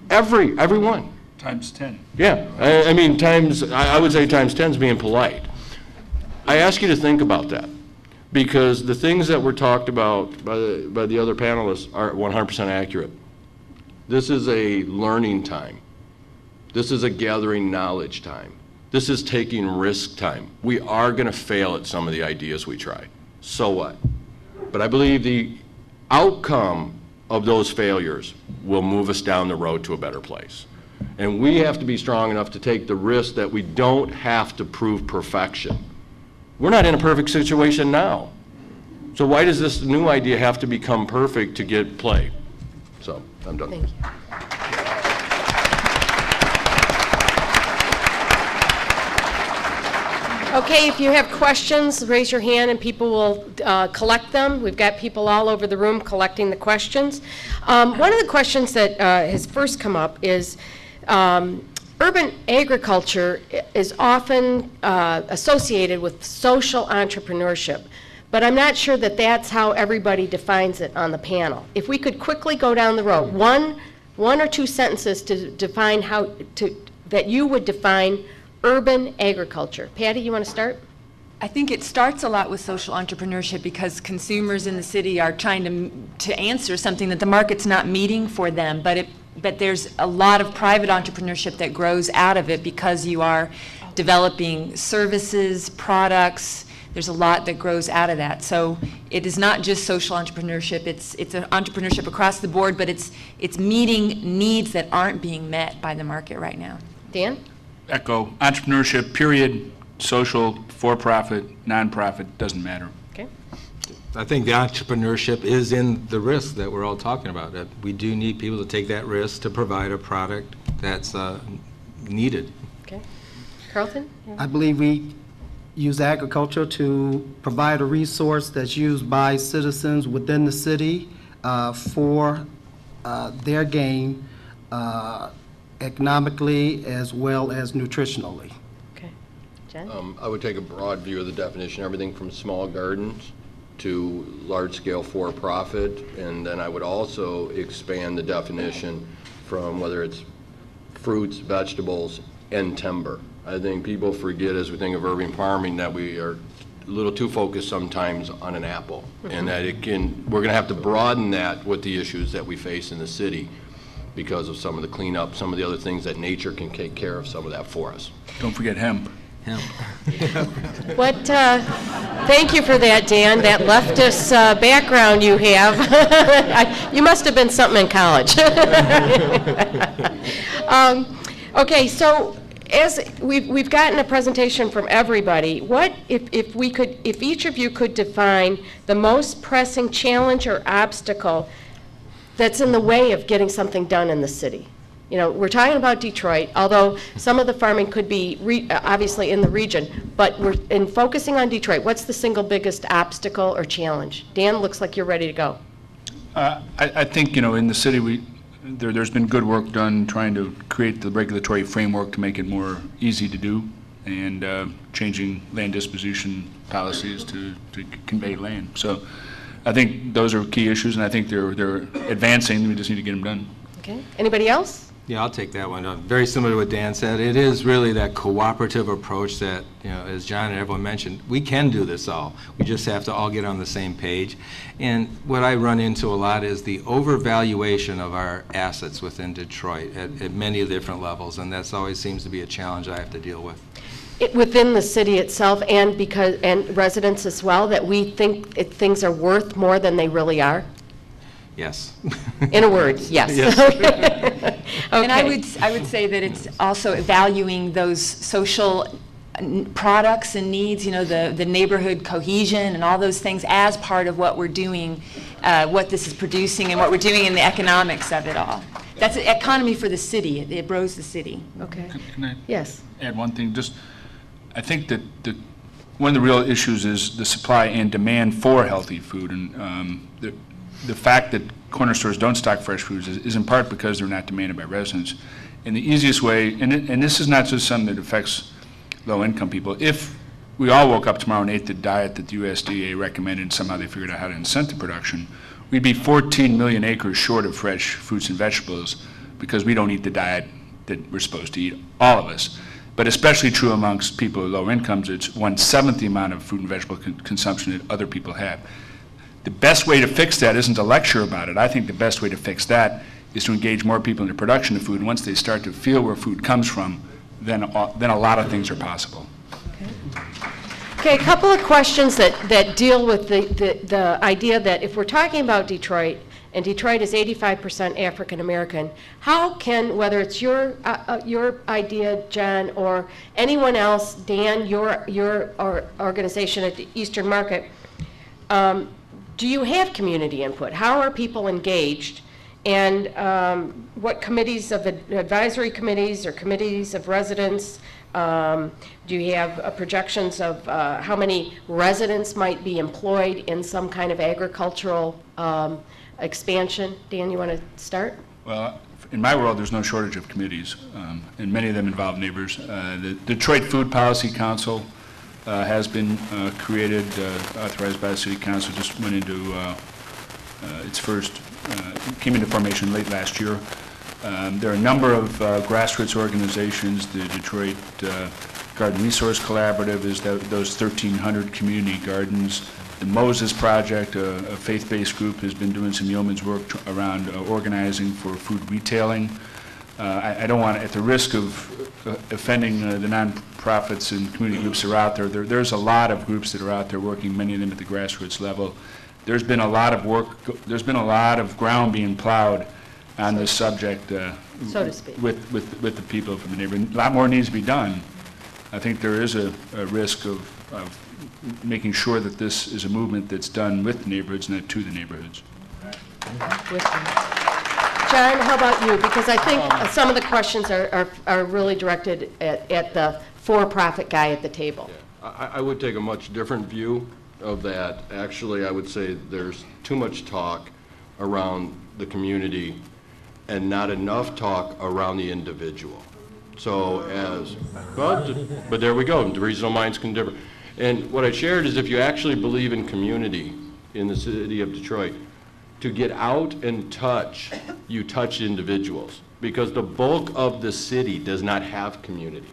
Every one. Times 10. Yeah, I mean, I would say times 10 is being polite. I ask you to think about that, because the things that were talked about by the other panelists are 100% accurate. This is a learning time. This is a gathering knowledge time. This is taking risk time. We are going to fail at some of the ideas we try. So what? But I believe the outcome of those failures will move us down the road to a better place. And we have to be strong enough to take the risk that we don't have to prove perfection. We're not in a perfect situation now. So why does this new idea have to become perfect to get play? So I'm done. Thank you. Okay, if you have questions, raise your hand and people will collect them. We've got people all over the room collecting the questions. One of the questions that has first come up is urban agriculture is often associated with social entrepreneurship, but I'm not sure that that's how everybody defines it on the panel. If we could quickly go down the road, one or two sentences to define that you would define urban agriculture. Patty, you want to start? I think it starts a lot with social entrepreneurship because consumers in the city are trying to answer something that the market's not meeting for them, but there's a lot of private entrepreneurship that grows out of it because you are developing services, products. There's a lot that grows out of that. So it is not just social entrepreneurship. It's an entrepreneurship across the board, but it's meeting needs that aren't being met by the market right now. Dan? Echo, entrepreneurship, period, social, for-profit, nonprofit, doesn't matter. Okay. I think the entrepreneurship is in the risk that we're all talking about, that we do need people to take that risk to provide a product that's needed. Okay. Carlton? I believe we use agriculture to provide a resource that's used by citizens within the city for their gain economically as well as nutritionally. Okay. Jen? I would take a broad view of the definition, everything from small gardens to large-scale for-profit, and then I would also expand the definition from whether it's fruits, vegetables, and timber. I think people forget as we think of urban farming that we are a little too focused sometimes on an apple, and that we're going to have to broaden that with the issues that we face in the city because of some of the cleanup, some of the other things that nature can take care of some of that for us. Don't forget hemp. Thank you for that, Dan, that leftist background you have. You must have been something in college. Okay, so as we've gotten a presentation from everybody, what if each of you could define the most pressing challenge or obstacle that's in the way of getting something done in the city? You know, we're talking about Detroit, although some of the farming could be obviously in the region, but we're focusing on Detroit. What's the single biggest obstacle or challenge? Dan, looks like you're ready to go. I think, you know, in the city, there's been good work done trying to create the regulatory framework to make it more easy to do, and changing land disposition policies to convey land. So I think those are key issues, and I think they're advancing. We just need to get them done. Okay. Anybody else? Yeah, I'll take that one. Very similar to what Dan said. It is really that cooperative approach that, you know, as John and everyone mentioned, we can do this all. We just have to all get on the same page. And what I run into a lot is the overvaluation of our assets within Detroit at many different levels, and that's always seems to be a challenge I have to deal with. Within the city itself, and residents as well, that we think things are worth more than they really are? Yes. In a word, yes. Yes. Okay. And I would say that it's also valuing those social products and needs, you know, the neighborhood cohesion and all those things as part of what we're doing, what this is producing and what we're doing in the economics of it all. That's an economy for the city. It grows the city. Okay. Can I Yes. add one thing? Just, I think that one of the real issues is the supply and demand for healthy food, and the fact that corner stores don't stock fresh foods is in part because they're not demanded by residents. And the easiest way, and this is not just something that affects low-income people, if we all woke up tomorrow and ate the diet that the USDA recommended and somehow they figured out how to incent the production, we'd be 14 million acres short of fresh fruits and vegetables because we don't eat the diet that we're supposed to eat, all of us. But especially true amongst people with low incomes, it's 1/7 the amount of fruit and vegetable consumption that other people have. The best way to fix that isn't to lecture about it. I think the best way to fix that is to engage more people in the production of food. And once they start to feel where food comes from, then a lot of things are possible. Okay, a couple of questions that deal with the idea that if we're talking about Detroit, and Detroit is 85% African American, how can, whether it's your idea, John, or anyone else, Dan, your organization at the Eastern Market, do you have community input? How are people engaged? And what committees of advisory committees or committees of residents? Do you have projections of how many residents might be employed in some kind of agricultural expansion? Dan, you want to start? Well, in my world, there's no shortage of committees, and many of them involve neighbors. The Detroit Food Policy Council has been created, authorized by the City Council, just went into its first, came into formation late last year. There are a number of grassroots organizations. The Detroit Garden Resource Collaborative is those 1,300 community gardens. The Moses Project, a faith-based group, has been doing some yeoman's work around organizing for food retailing. I don't want to, at the risk of offending the nonprofits and community groups that are out there, there's a lot of groups that are out there working, many of them at the grassroots level. There's been a lot of work, there's been a lot of ground being plowed on this subject so to speak, with the people from the neighborhood. A lot more needs to be done. I think there is a risk of making sure that this is a movement that's done with the neighborhoods, not to the neighborhoods. John, how about you? Because I think some of the questions are really directed at the for-profit guy at the table. Yeah. I would take a much different view of that. Actually, I would say there's too much talk around the community and not enough talk around the individual. So but there we go, the regional minds can differ. And what I shared is if you actually believe in community in the city of Detroit, to get out and touch, you touch individuals, because the bulk of the city does not have community.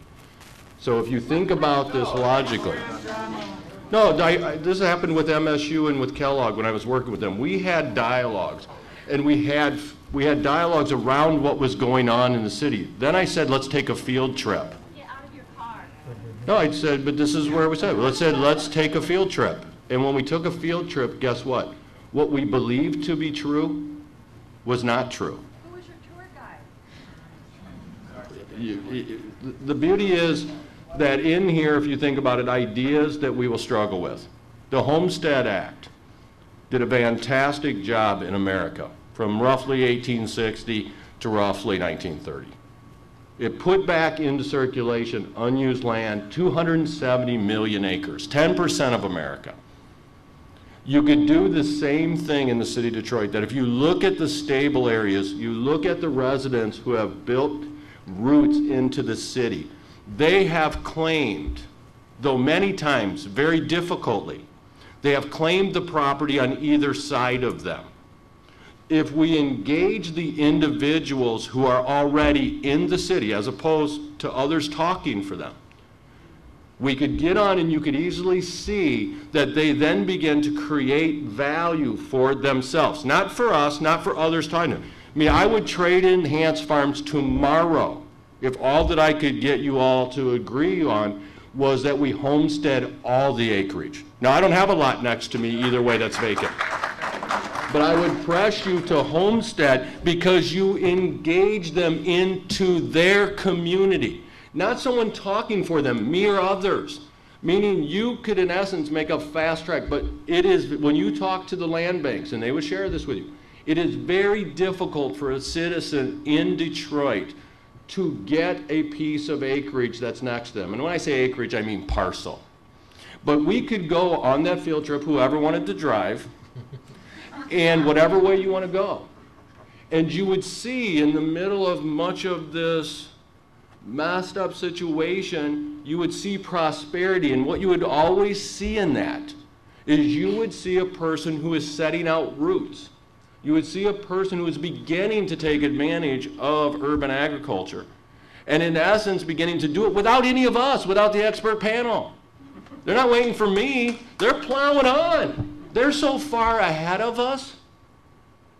So if you think about this logically, no, this happened with MSU and with Kellogg when I was working with them. We had dialogues, and we had dialogues around what was going on in the city. Then I said, let's take a field trip. Get out of your car. No, I said, but this is where we said, let's take a field trip. And when we took a field trip, guess what? What we believed to be true was not true. Who was your tour guide? The beauty is that in here, if you think about it, ideas that we will struggle with. The Homestead Act did a fantastic job in America from roughly 1860 to roughly 1930. It put back into circulation unused land, 270 million acres, 10% of America. You could do the same thing in the city of Detroit, that if you look at the stable areas, you look at the residents who have built roots into the city, they have claimed, though many times very difficultly, they have claimed the property on either side of them. If we engage the individuals who are already in the city, as opposed to others talking for them, we could get on and you could easily see that they then begin to create value for themselves. Not for us, not for others talking to them. I mean, I would trade in Hance Farms tomorrow if all that I could get you all to agree on was that we homestead all the acreage. Now, I don't have a lot next to me either way that's vacant. But I would press you to homestead because you engage them into their community. Not someone talking for them, me or others. Meaning you could, in essence, make a fast track. But it is, when you talk to the land banks, and they would share this with you, it is very difficult for a citizen in Detroit to get a piece of acreage that's next to them. And when I say acreage, I mean parcel. But we could go on that field trip, whoever wanted to drive, and whatever way you want to go. And you would see in the middle of much of this messed up situation, you would see prosperity. And what you would always see in that is you would see a person who is setting out roots. You would see a person who is beginning to take advantage of urban agriculture. And in essence, beginning to do it without any of us, without the expert panel. They're not waiting for me. They're plowing on. They're so far ahead of us.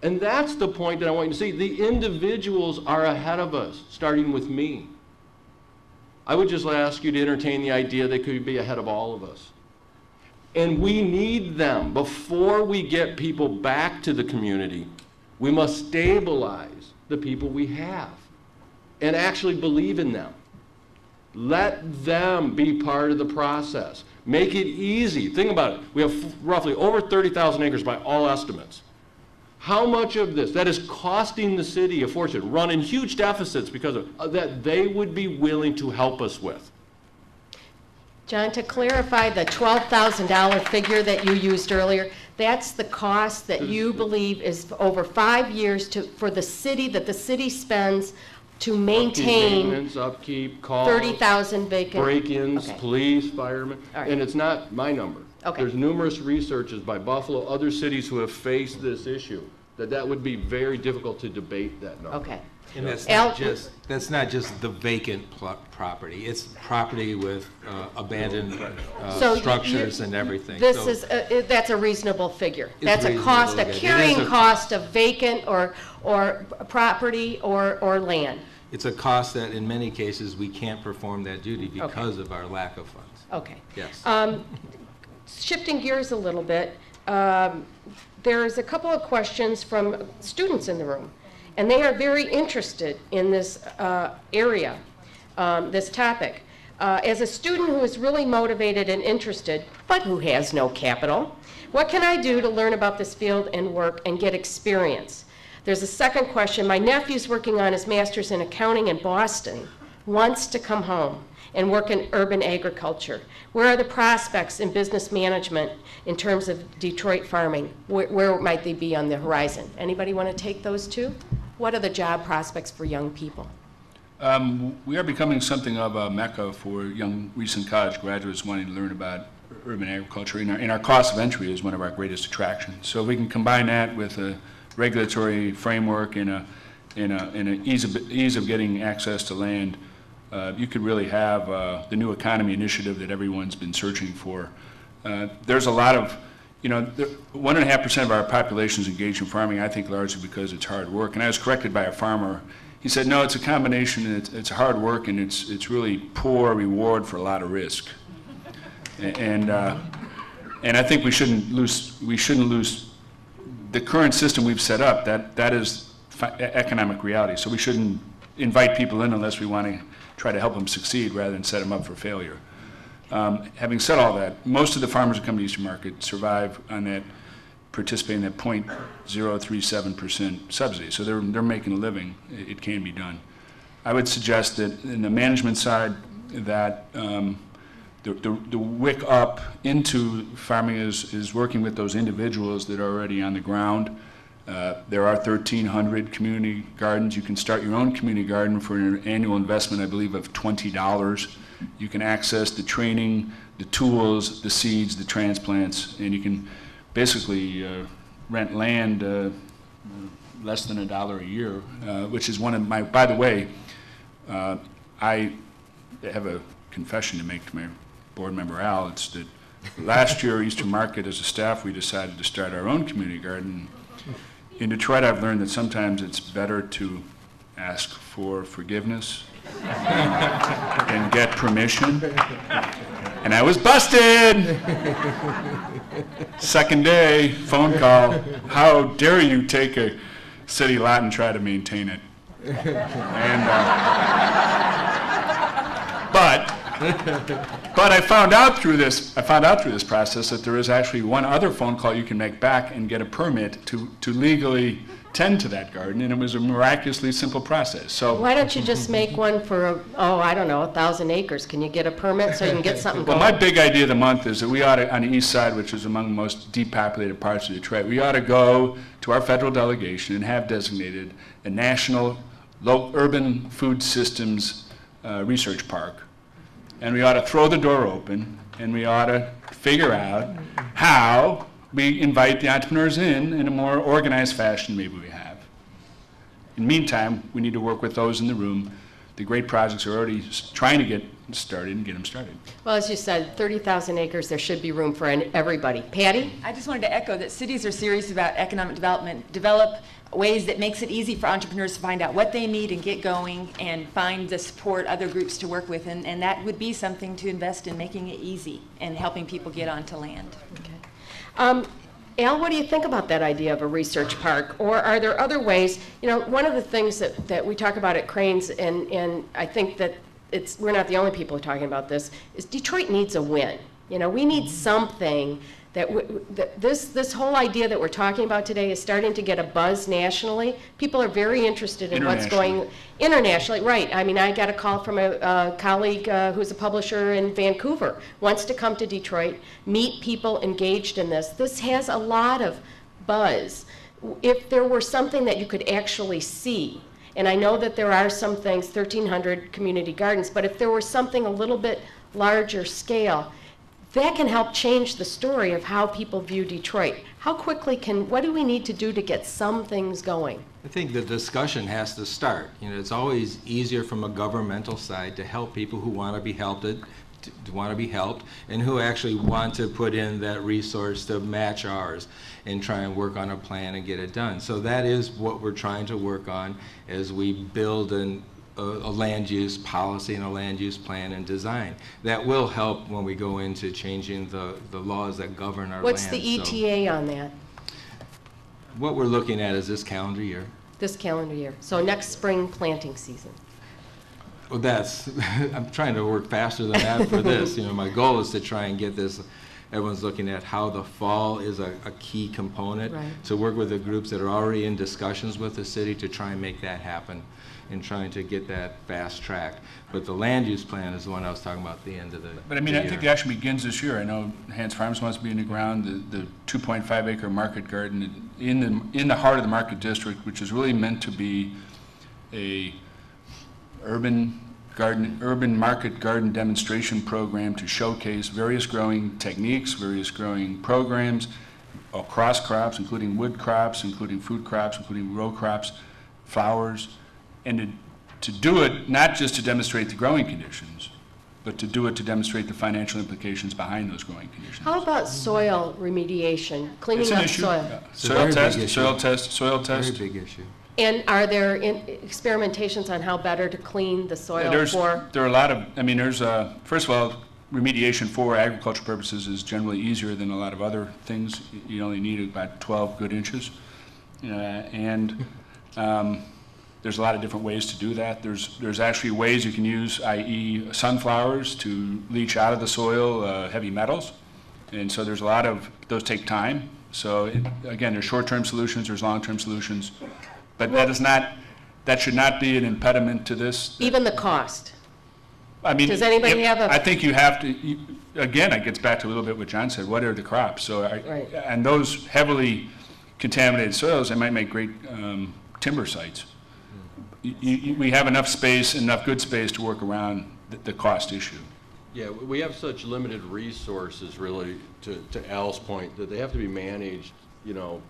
And that's the point that I want you to see. The individuals are ahead of us, starting with me. I would just ask you to entertain the idea they could be ahead of all of us. And we need them. Before we get people back to the community, we must stabilize the people we have and actually believe in them. Let them be part of the process. Make it easy. Think about it. We have roughly over 30,000 acres by all estimates. How much of this, that is costing the city a fortune, running huge deficits because of that they would be willing to help us with? John, to clarify the $12,000 figure that you used earlier, that's the cost that you believe is over 5 years for the city, that the city spends to maintain maintenance, upkeep, calls, 30,000 vacant break-ins, okay. police, firemen, right. And it's not my number. Okay. There's numerous researches by Buffalo, other cities who have faced this issue, that would be very difficult to debate that number. Okay. And that's not just the vacant property. It's property with abandoned structures and everything. This is that's a reasonable figure. That's a reasonable cost, a to get. carrying cost of vacant or property or land. It's a cost that in many cases we can't perform that duty because of our lack of funds. Okay. Yes. Shifting gears a little bit, there's a couple of questions from students in the room. And they are very interested in this area, this topic. As a student who is really motivated and interested, but who has no capital, what can I do to learn about this field and work and get experience? There's a second question. My nephew's working on his master's in accounting in Boston, wants to come home and work in urban agriculture. Where are the prospects in business management in terms of Detroit farming? Where might they be on the horizon? Anybody want to take those two? What are the job prospects for young people? We are becoming something of a mecca for young recent college graduates wanting to learn about urban agriculture, and our cost of entry is one of our greatest attractions. So if we can combine that with a regulatory framework and an ease of getting access to land, you could really have the new economy initiative that everyone's been searching for. There's a lot of 1.5% of our population is engaged in farming, I think largely because it's hard work. And I was corrected by a farmer. He said, no, it's a combination. It's hard work, and it's really poor reward for a lot of risk. And I think we shouldn't lose the current system we've set up. That is economic reality. So we shouldn't invite people in unless we want to try to help them succeed rather than set them up for failure. Having said all that, most of the farmers who come to Eastern Market survive on that, participate in that 0.037% subsidy. So they're making a living. It can be done. I would suggest that in the management side that the wick up into farming is working with those individuals that are already on the ground. There are 1,300 community gardens. You can start your own community garden for an annual investment, I believe, of $20. You can access the training, the tools, the seeds, the transplants, and you can basically rent land less than $1 a year, which is one of my, by the way, I have a confession to make to my board member Al. It's that last year, Eastern Market, as a staff, we decided to start our own community garden. In Detroit, I've learned that sometimes it's better to ask for forgiveness than get permission. And I was busted! Second day, phone call, how dare you take a city lot and try to maintain it? And, but I found out through this process that there is actually one other phone call you can make back and get a permit to legally tend to that garden, and it was a miraculously simple process. So why don't you just make one for, I don't know, 1,000 acres? Can you get a permit so you can get something going? Well, my big idea of the month is that we ought to, on the east side, which is among the most depopulated parts of Detroit, we ought to go to our federal delegation and have designated a national urban food systems research park. And we ought to throw the door open, and we ought to figure out how we invite the entrepreneurs in a more organized fashion maybe we have. In the meantime, we need to work with those in the room. The great projects are already trying to get started and get them started. Well, as you said, 30,000 acres, there should be room for everybody. Patty? I just wanted to echo that cities are serious about economic development, develop ways that makes it easy for entrepreneurs to find out what they need and get going and find the support other groups to work with, and that would be something to invest in, making it easy and helping people get onto land. Okay. Al, what do you think about that idea of a research park? Or are there other ways? You know, one of the things that we talk about at Cranes, and I think that we're not the only people talking about this, is Detroit needs a win. You know, we need something that this whole idea that we're talking about today is starting to get a buzz nationally. People are very interested in what's going internationally. Right. I mean, I got a call from a colleague who's a publisher in Vancouver, wants to come to Detroit, meet people engaged in this. This has a lot of buzz. If there were something that you could actually see, and I know that there are some things, 1,300 community gardens, but if there were something a little bit larger scale, that can help change the story of how people view Detroit. How quickly what do we need to do to get some things going? I think the discussion has to start. You know, it's always easier from a governmental side to help people who want to be helped, and who actually want to put in that resource to match ours and try and work on a plan and get it done. So that is what we're trying to work on as we build a land use policy and a land use plan and design. That will help when we go into changing the laws that govern our land. What's the ETA on that? What we're looking at is this calendar year. This calendar year. So next spring planting season. Well, I'm trying to work faster than that for this. You know, my goal is to try and get this. Everyone's looking at how the fall is a key component. Right. So work with the groups that are already in discussions with the city to try and make that happen and trying to get that fast tracked. But the land use plan is the one I was talking about at the end of the But I mean, the I year. think it actually begins this year. I know Hans Farms wants to be in the ground, the 2.5 acre market garden in the heart of the market district, which is really meant to be a urban market garden demonstration program to showcase various growing techniques, various growing programs across crops, including wood crops, including food crops, including row crops, flowers, and to do it not just to demonstrate the growing conditions, but to do it to demonstrate the financial implications behind those growing conditions. How about soil remediation, cleaning It's an up issue. soil? Soil test. Very big issue. And are there experimentations on how better to clean the soil There are a lot of, I mean, first of all, remediation for agricultural purposes is generally easier than a lot of other things. You only need about 12 good inches. There's a lot of different ways to do that. There's actually ways you can use, i.e. sunflowers, to leach out of the soil heavy metals. And so there's a lot of, those take time. So again, there's short-term solutions, there's long-term solutions. But that should not be an impediment to this. Even the cost. I mean, does anybody have a? I think you have to, again, it gets back to a little bit what John said, what are the crops? So Right. And those heavily contaminated soils, they might make great timber sites. We have enough space, enough good space to work around the cost issue. Yeah, we have such limited resources, really, to Al's point, that they have to be managed, you know,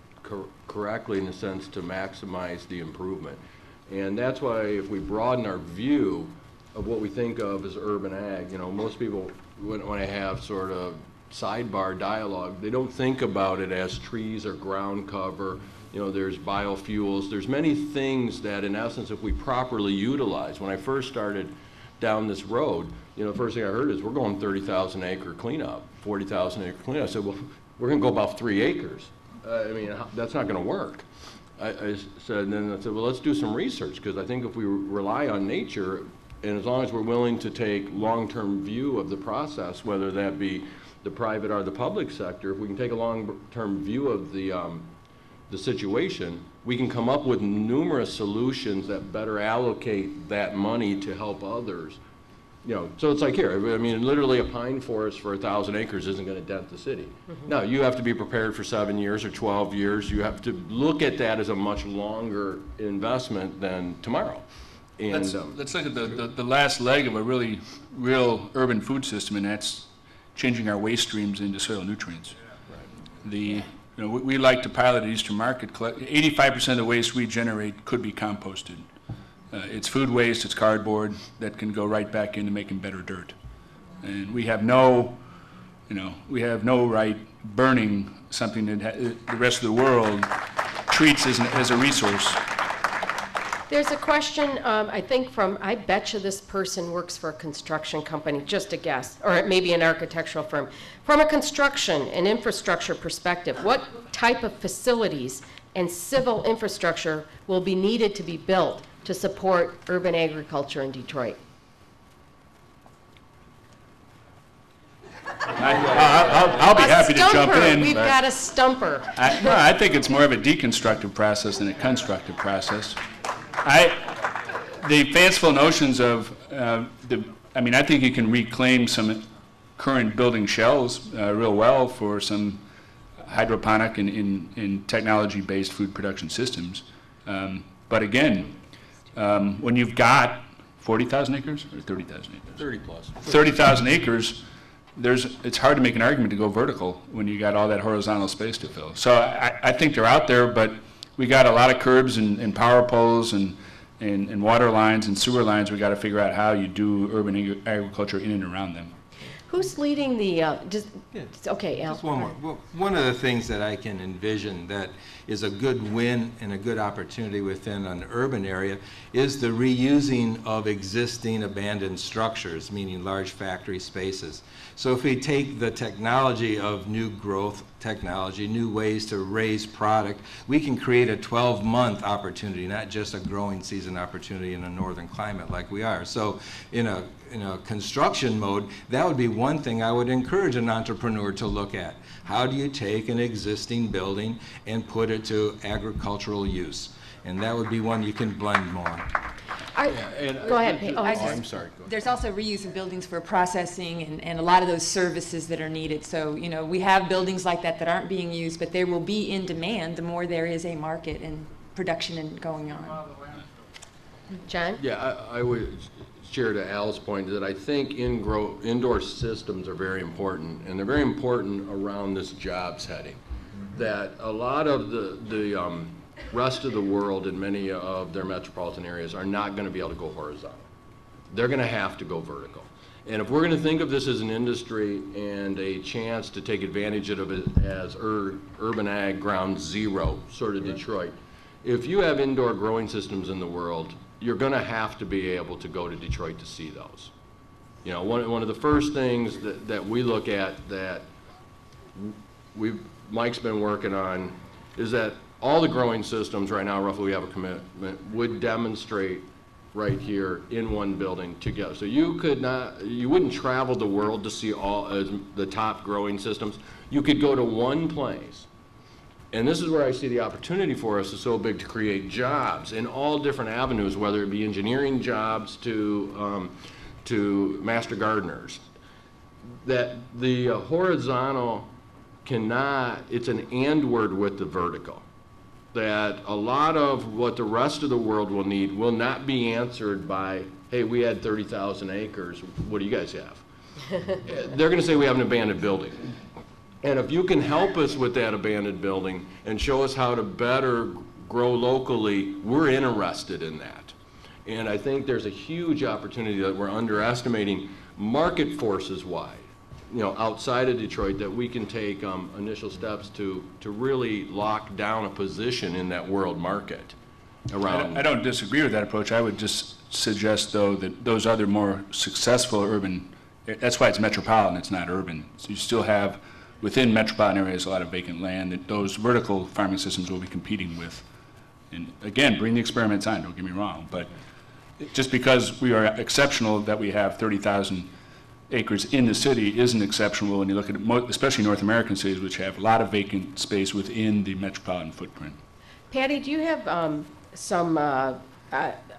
correctly in the sense to maximize the improvement. And that's why if we broaden our view of what we think of as urban ag, you know, most people, when I have sort of sidebar dialogue, they don't think about it as trees or ground cover. You know, there's biofuels, there's many things that in essence, if we properly utilize, when I first started down this road, you know, the first thing I heard is we're going 30,000 acre cleanup, 40,000 acre cleanup. I said, well, we're gonna go about 3 acres. I mean, that's not gonna work. I said, well, let's do some research, because I think if we rely on nature, and as long as we're willing to take long-term view of the process, whether that be the private or the public sector, if we can take a long-term view of the situation, we can come up with numerous solutions that better allocate that money to help others. You know, so it's like here, I mean, literally a pine forest for 1,000 acres isn't going to dent the city. Mm-hmm. No, you have to be prepared for 7 years or 12 years. You have to look at that as a much longer investment than tomorrow. And let's look at the last leg of a really real urban food system, and that's changing our waste streams into soil nutrients. Right. You know, we like to pilot at Eastern Market. 85% of the waste we generate could be composted. It's food waste, it's cardboard that can go right back into making better dirt. And we have no right burning something that the rest of the world treats as a resource. There's a question, I think I bet you this person works for a construction company, just a guess, or maybe an architectural firm. From a construction and infrastructure perspective, what type of facilities and civil infrastructure will be needed to be built to support urban agriculture in Detroit? I'll be happy to jump in. We've got a stumper. I think it's more of a deconstructive process than a constructive process. The fanciful notions of I mean, I think you can reclaim some current building shells real well for some hydroponic and technology-based food production systems. But again, when you've got 40,000 acres or 30,000 acres? 30 plus. 30,000 acres, it's hard to make an argument to go vertical when you got all that horizontal space to fill. So I think they're out there, but we got a lot of curbs and power poles and water lines and sewer lines. We got to figure out how you do urban agriculture in and around them. Who's leading the, okay, Al. Just one more. Well, one of the things that I can envision that is a good win and a good opportunity within an urban area is the reusing of existing abandoned structures, meaning large factory spaces. So if we take the technology of new growth technology, new ways to raise product, we can create a 12-month opportunity, not just a growing season opportunity in a northern climate like we are. So in a construction mode, that would be one thing I would encourage an entrepreneur to look at. How do you take an existing building and put it to agricultural use? And that would be one you can blend more. Go ahead. I'm sorry. Go ahead. There's also reuse of buildings for processing and a lot of those services that are needed. So, you know, we have buildings like that that aren't being used, but they will be in demand the more there is a market and production and going on. John? Yeah, I would share to Al's point that I think indoor systems are very important, and they're very important around this jobs heading. That a lot of the rest of the world in many of their metropolitan areas are not going to be able to go horizontal. They're going to have to go vertical. And if we're going to think of this as an industry and a chance to take advantage of it as urban ag ground zero, sort of Detroit, if you have indoor growing systems in the world, you're going to have to be able to go to Detroit to see those. You know, one of the first things that we look at that Mike's been working on is that all the growing systems right now, roughly we have a commitment, would demonstrate right here in one building together. So you wouldn't travel the world to see all the top growing systems. You could go to one place. And this is where I see the opportunity for us is so big to create jobs in all different avenues, whether it be engineering jobs to master gardeners. That the horizontal cannot, it's an and word with the vertical. That a lot of what the rest of the world will need will not be answered by, hey, we had 30,000 acres, what do you guys have? They're going to say we have an abandoned building. And if you can help us with that abandoned building and show us how to better grow locally, we're interested in that. And I think there's a huge opportunity that we're underestimating market forces wide, outside of Detroit, that we can take initial steps to really lock down a position in that world market around. I don't disagree with that approach. I would just suggest, though, that those other more successful urban, that's why it's metropolitan, it's not urban. So you still have, within metropolitan areas, a lot of vacant land that those vertical farming systems will be competing with. And again, bring the experiments on, don't get me wrong, but just because we are exceptional that we have 30,000 acres in the city isn't exceptional when you look at especially North American cities, which have a lot of vacant space within the metropolitan footprint. Patty, do you have some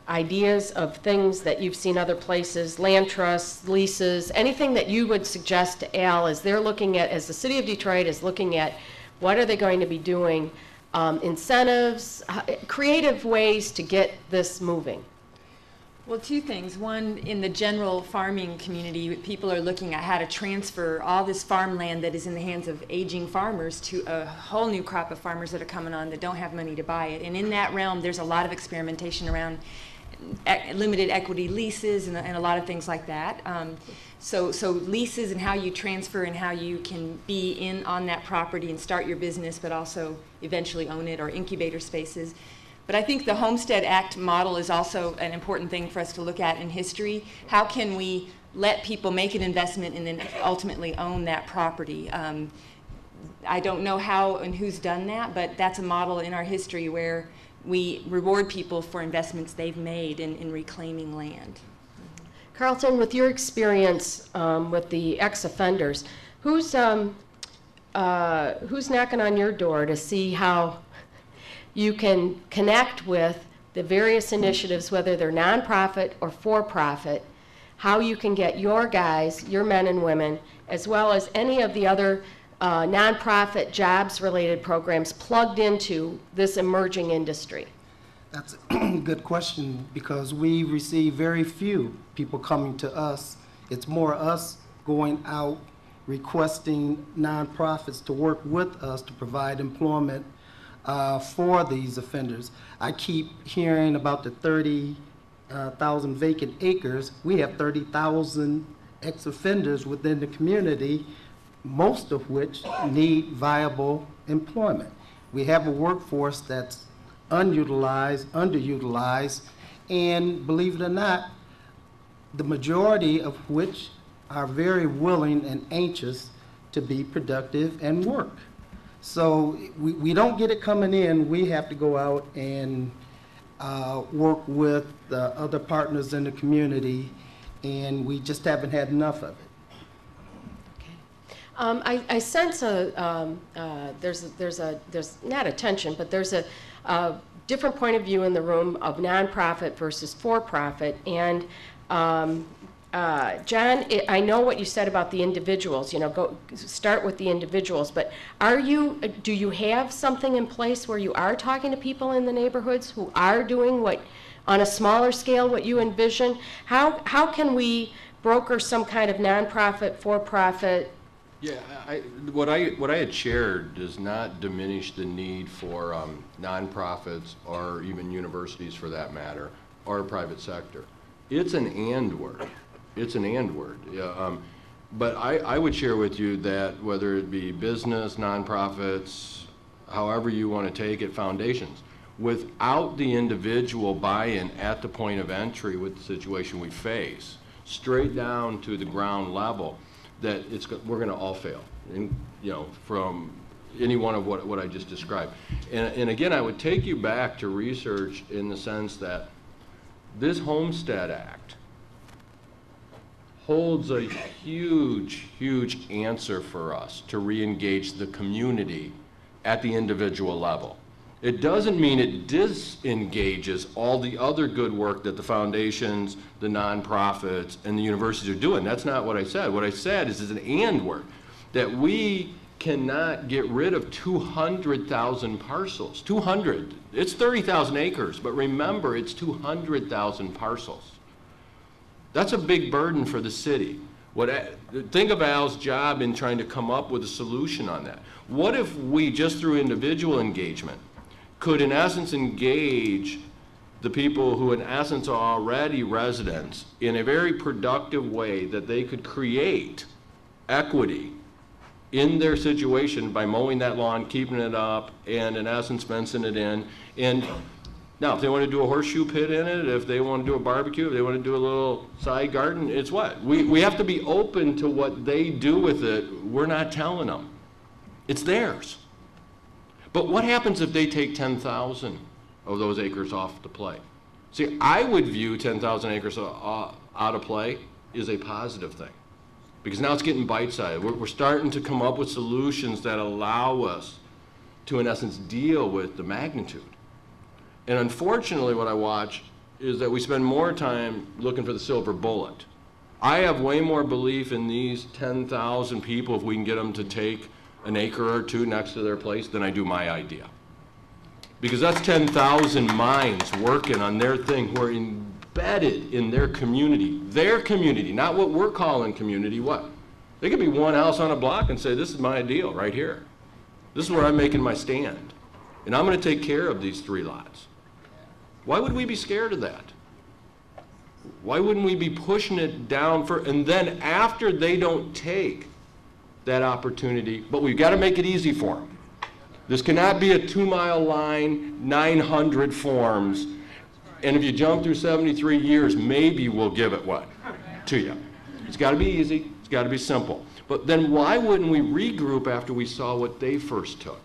ideas of things that you've seen other places, land trusts, leases, anything that you would suggest to Al as they're looking at, as the city of Detroit is looking at, what are they going to be doing, incentives, creative ways to get this moving? Well, two things. One, in the general farming community, people are looking at how to transfer all this farmland that is in the hands of aging farmers to a whole new crop of farmers that are coming on that don't have money to buy it. And in that realm, there's a lot of experimentation around limited equity leases and a lot of things like that. So leases and how you transfer and how you can be in on that property and start your business, but also eventually own it, or incubator spaces. But I think the Homestead Act model is also an important thing for us to look at in history. How can we let people make an investment and then ultimately own that property? I don't know how and who's done that, but that's a model in our history where we reward people for investments they've made in reclaiming land. Carlton, with your experience with the ex-offenders, who's knocking on your door to see how you can connect with the various initiatives, whether they're nonprofit or for-profit, how you can get your guys, your men and women, as well as any of the other nonprofit jobs-related programs plugged into this emerging industry? That's a good question, because we receive very few people coming to us. It's more us going out requesting nonprofits to work with us to provide employment for these offenders. I keep hearing about the 30,000 vacant acres. We have 30,000 ex-offenders within the community, most of which need viable employment. We have a workforce that's unutilized, underutilized, and believe it or not, the majority of which are very willing and anxious to be productive and work. So we don't get it coming in. We have to go out and work with the other partners in the community, and we just haven't had enough of it. Okay. I sense there's not a tension, but there's a different point of view in the room of nonprofit versus for-profit. And John, I know what you said about the individuals, go start with the individuals, but do you have something in place where you are talking to people in the neighborhoods who are doing what, on a smaller scale, what you envision? How can we broker some kind of nonprofit, for-profit? Yeah, what I had shared does not diminish the need for nonprofits or even universities, for that matter, or private sector. It's an and word. It's an and word. Yeah, but I would share with you that whether it be business, nonprofits, however you want to take it, foundations, without the individual buy-in at the point of entry with the situation we face, straight down to the ground level, that we're going to all fail. And, from any one of what I just described. And again, I would take you back to research in the sense that this Homestead Act holds a huge, huge answer for us to re-engage the community at the individual level. It doesn't mean it disengages all the other good work that the foundations, the nonprofits, and the universities are doing. That's not what I said. What I said is an and word, that we cannot get rid of 200,000 parcels. 200. It's 30,000 acres, but remember, it's 200,000 parcels. That's a big burden for the city. Think of Al's job in trying to come up with a solution on that. What if we, just through individual engagement, could in essence engage the people who in essence are already residents in a very productive way that they could create equity in their situation by mowing that lawn, keeping it up, and in essence fencing it in. And now, if they want to do a horseshoe pit in it, if they want to do a barbecue, if they want to do a little side garden, it's what? We have to be open to what they do with it. We're not telling them. It's theirs. But what happens if they take 10,000 of those acres off the play? See, I would view 10,000 acres out of play is a positive thing, because now it's getting bite-sized. We're starting to come up with solutions that allow us to, in essence, deal with the magnitude. And unfortunately, what I watch is that we spend more time looking for the silver bullet. I have way more belief in these 10,000 people, if we can get them to take an acre or two next to their place, than I do my idea. Because that's 10,000 minds working on their thing who are embedded in their community, not what we're calling community. What? They could be one house on a block and say, this is my deal right here. This is where I'm making my stand. And I'm going to take care of these 3 lots. Why would we be scared of that? Why wouldn't we be pushing it down and then after they don't take that opportunity, but we've got to make it easy for them. This cannot be a 2-mile line, 900 forms, and if you jump through 73 years, maybe we'll give it what? To you. It's got to be easy, it's got to be simple. But then why wouldn't we regroup after we saw what they first took?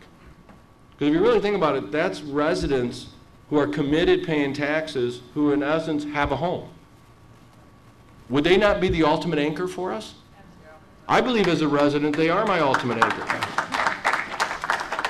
Because if you really think about it, that's residents who are committed paying taxes, who in essence have a home. Would they not be the ultimate anchor for us? I believe as a resident, they are my ultimate anchor.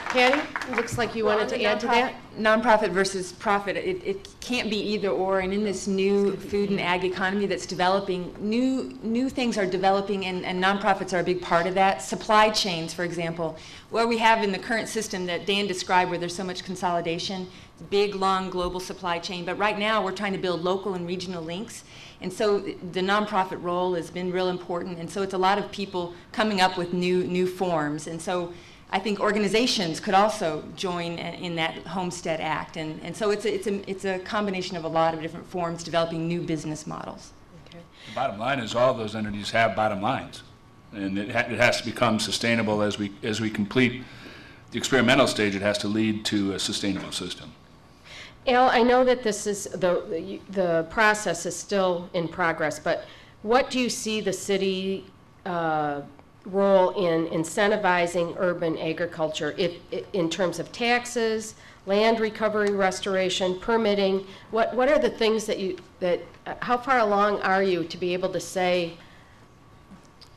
Patty, it looks like you wanted to add to that. Nonprofit versus profit, it can't be either or, and in this new food and ag economy that's developing, new things are developing, and nonprofits are a big part of that. Supply chains, for example, where we have in the current system that Dan described where there's so much consolidation, big, long, global supply chain, but right now we're trying to build local and regional links, and so the nonprofit role has been real important, and so it's a lot of people coming up with new forms, and so I think organizations could also join in that Homestead Act, and so it's a combination of a lot of different forms developing new business models. Okay. The bottom line is all those entities have bottom lines, and it has to become sustainable as we complete the experimental stage. It has to lead to a sustainable system. Al, I know that this is the process is still in progress, but what do you see the city role in incentivizing urban agriculture in terms of taxes, land recovery, restoration, permitting? What are the things how far along are you to be able to say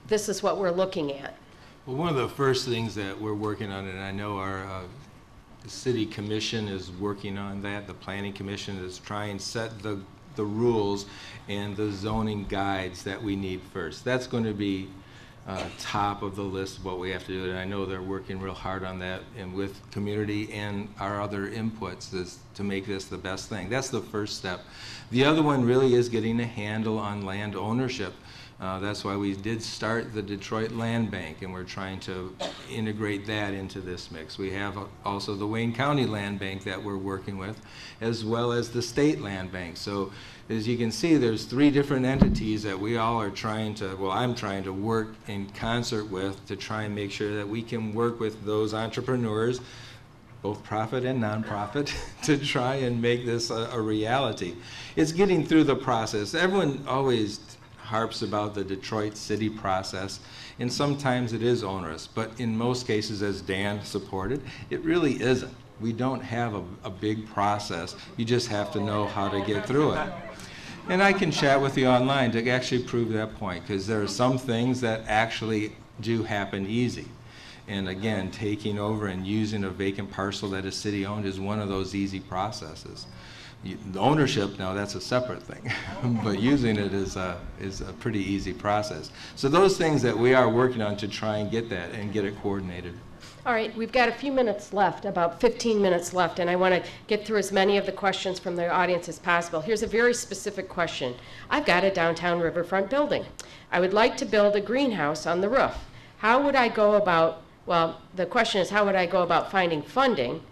this is what we're looking at? Well, one of the first things that we're working on, and I know our city commission is working on that, the planning commission is trying to set the rules and the zoning guides that we need first. That's going to be top of the list of what we have to do, and I know they're working real hard on that, and with community and our other inputs is to make this the best thing. That's the first step. The other one really is getting a handle on land ownership. That's why we did start the Detroit Land Bank, and we're trying to integrate that into this mix. We have also the Wayne County Land Bank that we're working with, as well as the State Land Bank. So as you can see, there's 3 different entities that we all are trying to, well, I'm trying to work in concert with to try and make sure that we can work with those entrepreneurs, both profit and nonprofit, to try and make this a reality. It's getting through the process. Everyone always harps about the Detroit city process, and sometimes it is onerous, but in most cases, as Dan supported, it really isn't. We don't have a big process. You just have to know how to get through it. And I can chat with you online to actually prove that point, because there are some things that actually do happen easy. And again, taking over and using a vacant parcel that is city-owned is one of those easy processes. The ownership, now that's a separate thing, but using it is a pretty easy process. So those things that we are working on to try and get that and get it coordinated. All right, we've got a few minutes left, about 15 minutes left, and I want to get through as many of the questions from the audience as possible. Here's a very specific question. I've got a downtown riverfront building. I would like to build a greenhouse on the roof. How would I go about, well, the question is how would I go about finding funding,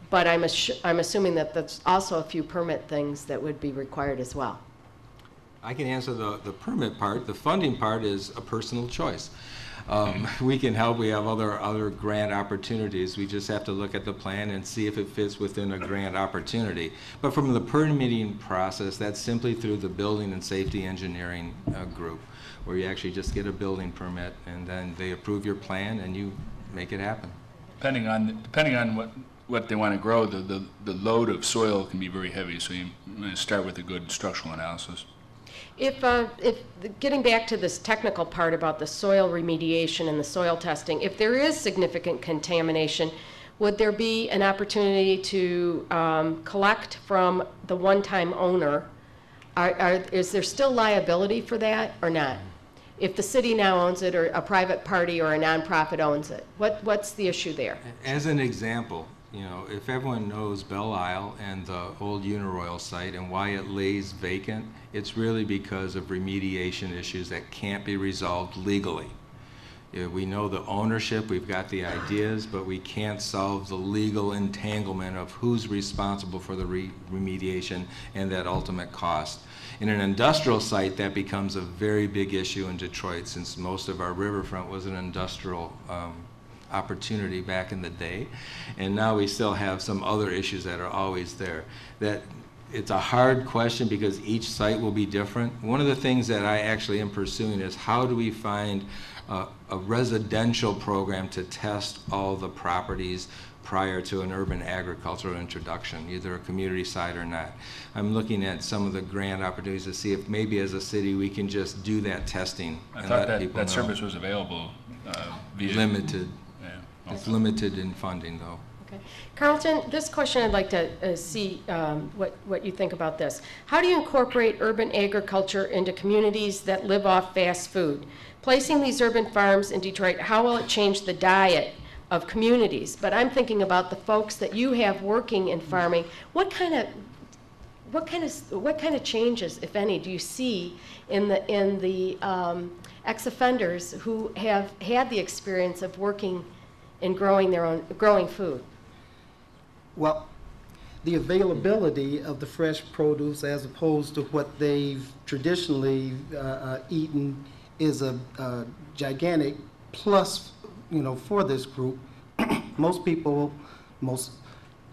but I'm assuming that that's also a few permit things that would be required as well. I can answer the permit part. The funding part is a personal choice. We can help. We have other grant opportunities. We just have to look at the plan and see if it fits within a grant opportunity. But from the permitting process, that's simply through the building and safety engineering group, where you actually just get a building permit and then they approve your plan and you make it happen. Depending on what they want to grow, the load of soil can be very heavy. So you start with a good structural analysis. If getting back to this technical part about the soil remediation and the soil testing, if there is significant contamination, would there be an opportunity to collect from the one-time owner? Is there still liability for that or not? If the city now owns it, or a private party or a nonprofit owns it, what's the issue there? As an example, you know, if everyone knows Belle Isle and the old Uniroyal site and why it lays vacant, it's really because of remediation issues that can't be resolved legally. We know the ownership, we've got the ideas, but we can't solve the legal entanglement of who's responsible for the remediation and that ultimate cost. In an industrial site, that becomes a very big issue in Detroit, since most of our riverfront was an industrial opportunity back in the day, and now we still have some other issues that are always there. That it's a hard question because each site will be different. One of the things that I actually am pursuing is how do we find a residential program to test all the properties prior to an urban agricultural introduction, either a community site or not. I'm looking at some of the grant opportunities to see if maybe as a city we can just do that testing. I thought that service was available via... Limited. Yeah. It's limited in funding, though. Okay. Carlton, this question I'd like to see what you think about this. How do you incorporate urban agriculture into communities that live off fast food? Placing these urban farms in Detroit, how will it change the diet of communities? But I'm thinking about the folks that you have working in farming. What kind of changes, if any, do you see in the ex-offenders who have had the experience of working in growing food? Well, the availability of the fresh produce as opposed to what they've traditionally eaten is a gigantic plus, you know, for this group. Most people,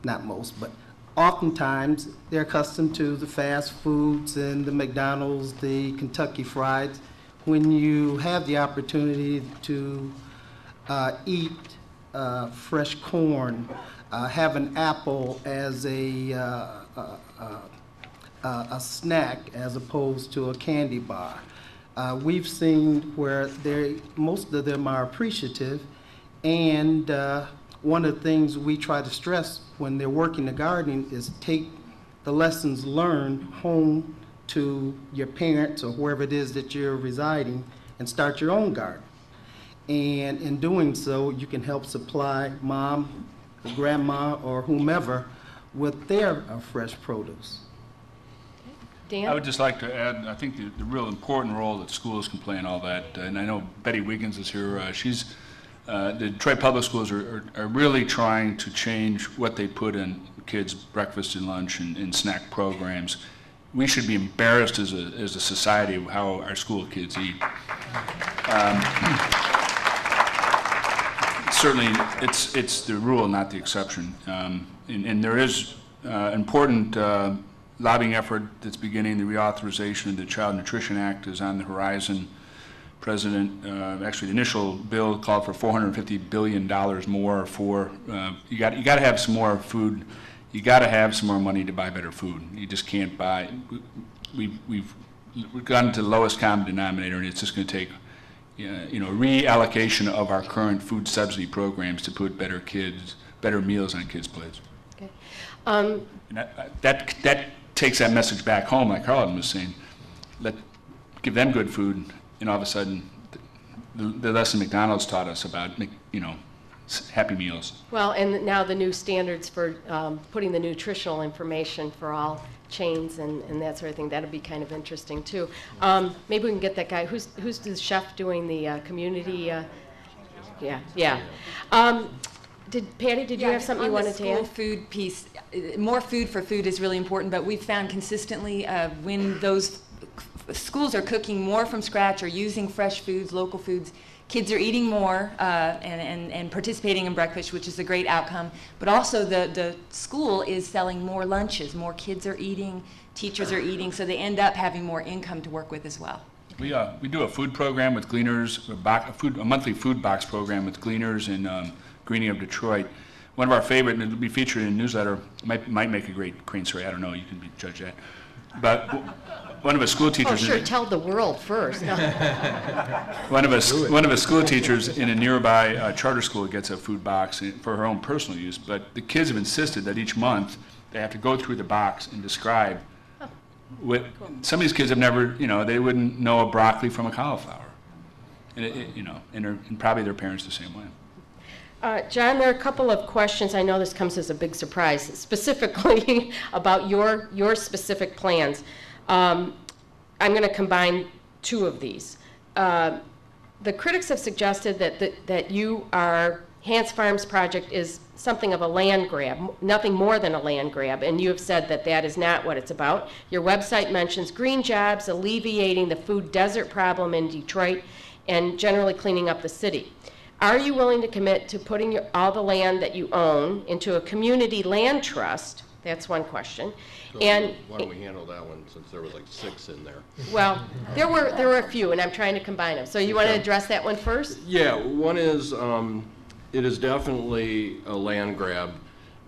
not most, but oftentimes they're accustomed to the fast foods and the McDonald's, the Kentucky Frieds. When you have the opportunity to eat fresh corn, have an apple as a snack as opposed to a candy bar. We've seen where most of them are appreciative, and one of the things we try to stress when they're working the gardening is take the lessons learned home to your parents or wherever it is that you're residing and start your own garden. And in doing so, you can help supply mom, grandma, or whomever with their fresh produce. Dan? I would just like to add, I think the real important role that schools can play in all that, and I know Betty Wiggins is here, the Detroit Public Schools are really trying to change what they put in kids' breakfast and lunch and snack programs. We should be embarrassed as a society of how our school kids eat. Certainly, it's the rule, not the exception. And there is important lobbying effort that's beginning. The reauthorization of the Child Nutrition Act is on the horizon. President, actually, the initial bill called for $450 billion more for, you got to have some more food. You got to have some more money to buy better food. You just can't buy. We've gotten to the lowest common denominator, and it's just going to take, reallocation of our current food subsidy programs to put better meals on kids' plates. Okay. And that takes that message back home, like Carlton was saying. Give them good food, and all of a sudden, the lesson McDonald's taught us about, Happy Meals. Well, and now the new standards for putting the nutritional information for all chains and that sort of thing, that'll be kind of interesting too. Maybe we can get that guy, who's the chef doing the community, yeah. Patty, did you have something you wanted to add? On the school food piece, more food for food is really important, but we've found consistently when those schools are cooking more from scratch or using fresh foods, local foods, kids are eating more and participating in breakfast, which is a great outcome. But also the school is selling more lunches. More kids are eating, teachers are eating, so they end up having more income to work with as well. We do a food program with Gleaners, a monthly food box program with Gleaners in Greening of Detroit. One of our favorite, and it'll be featured in a newsletter, might make a great Crane story, I don't know, you can judge that. But one of the school teachers... Oh, sure, tell the world first. No. One of the school teachers in a nearby charter school gets a food box for her own personal use, but the kids have insisted that each month they have to go through the box and describe what... Cool. Some of these kids have never, they wouldn't know a broccoli from a cauliflower. And probably their parents the same way. John, there are a couple of questions. I know this comes as a big surprise, specifically about your specific plans. I'm going to combine two of these. The critics have suggested that Hance Farms project is something of a land grab, nothing more than a land grab, and you have said that that is not what it's about. Your website mentions green jobs, alleviating the food desert problem in Detroit, and generally cleaning up the city. Are you willing to commit to putting all the land that you own into a community land trust? That's one question. So and why don't we handle that one, since there was like 6 in there? Well, there were a few, and I'm trying to combine them. So you want to address that one first? Yeah, one is, it is definitely a land grab.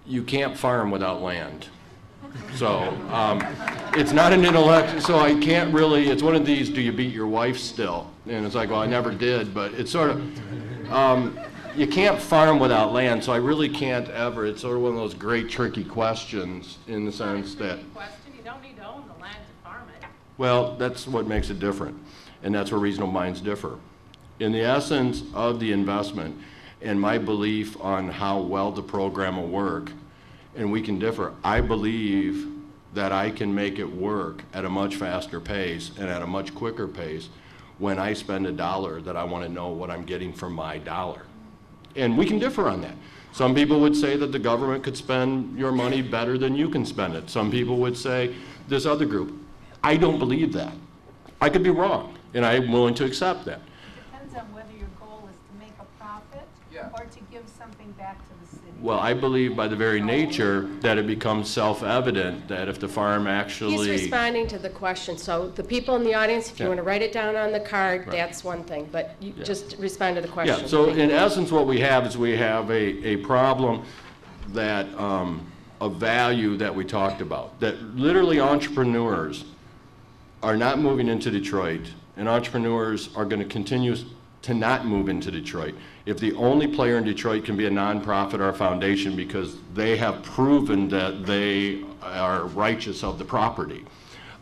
You can't farm without land. So it's not an intellect, so I can't really, it's one of these, do you beat your wife still? And it's like, well, I never did, but it's sort of, you can't farm without land, so I really can't ever, it's sort of one of those great tricky questions in the sense that. You don't need to own the land to farm it. Well, that's what makes it different, and that's where reasonable minds differ. In the essence of the investment and my belief on how well the program will work, and we can differ, I believe that I can make it work at a much faster pace and at a much quicker pace when I spend $1 that I want to know what I'm getting for my dollar. And we can differ on that. Some people would say that the government could spend your money better than you can spend it. Some people would say this other group. I don't believe that. I could be wrong, and I'm willing to accept that. It depends on whether your goal is to make a profit or to give something back to the city. Well, I believe by the very nature that it becomes self-evident that if the farm actually... He's responding to the question. So the people in the audience, if you Yeah. want to write it down on the card, Right. that's one thing. But you Yeah. just respond to the question. Yeah, so in essence what we have is we have a problem that, of value that we talked about, that literally entrepreneurs are not moving into Detroit, and entrepreneurs are going to continue to not move into Detroit. If the only player in Detroit can be a nonprofit or a foundation because they have proven that they are righteous of the property.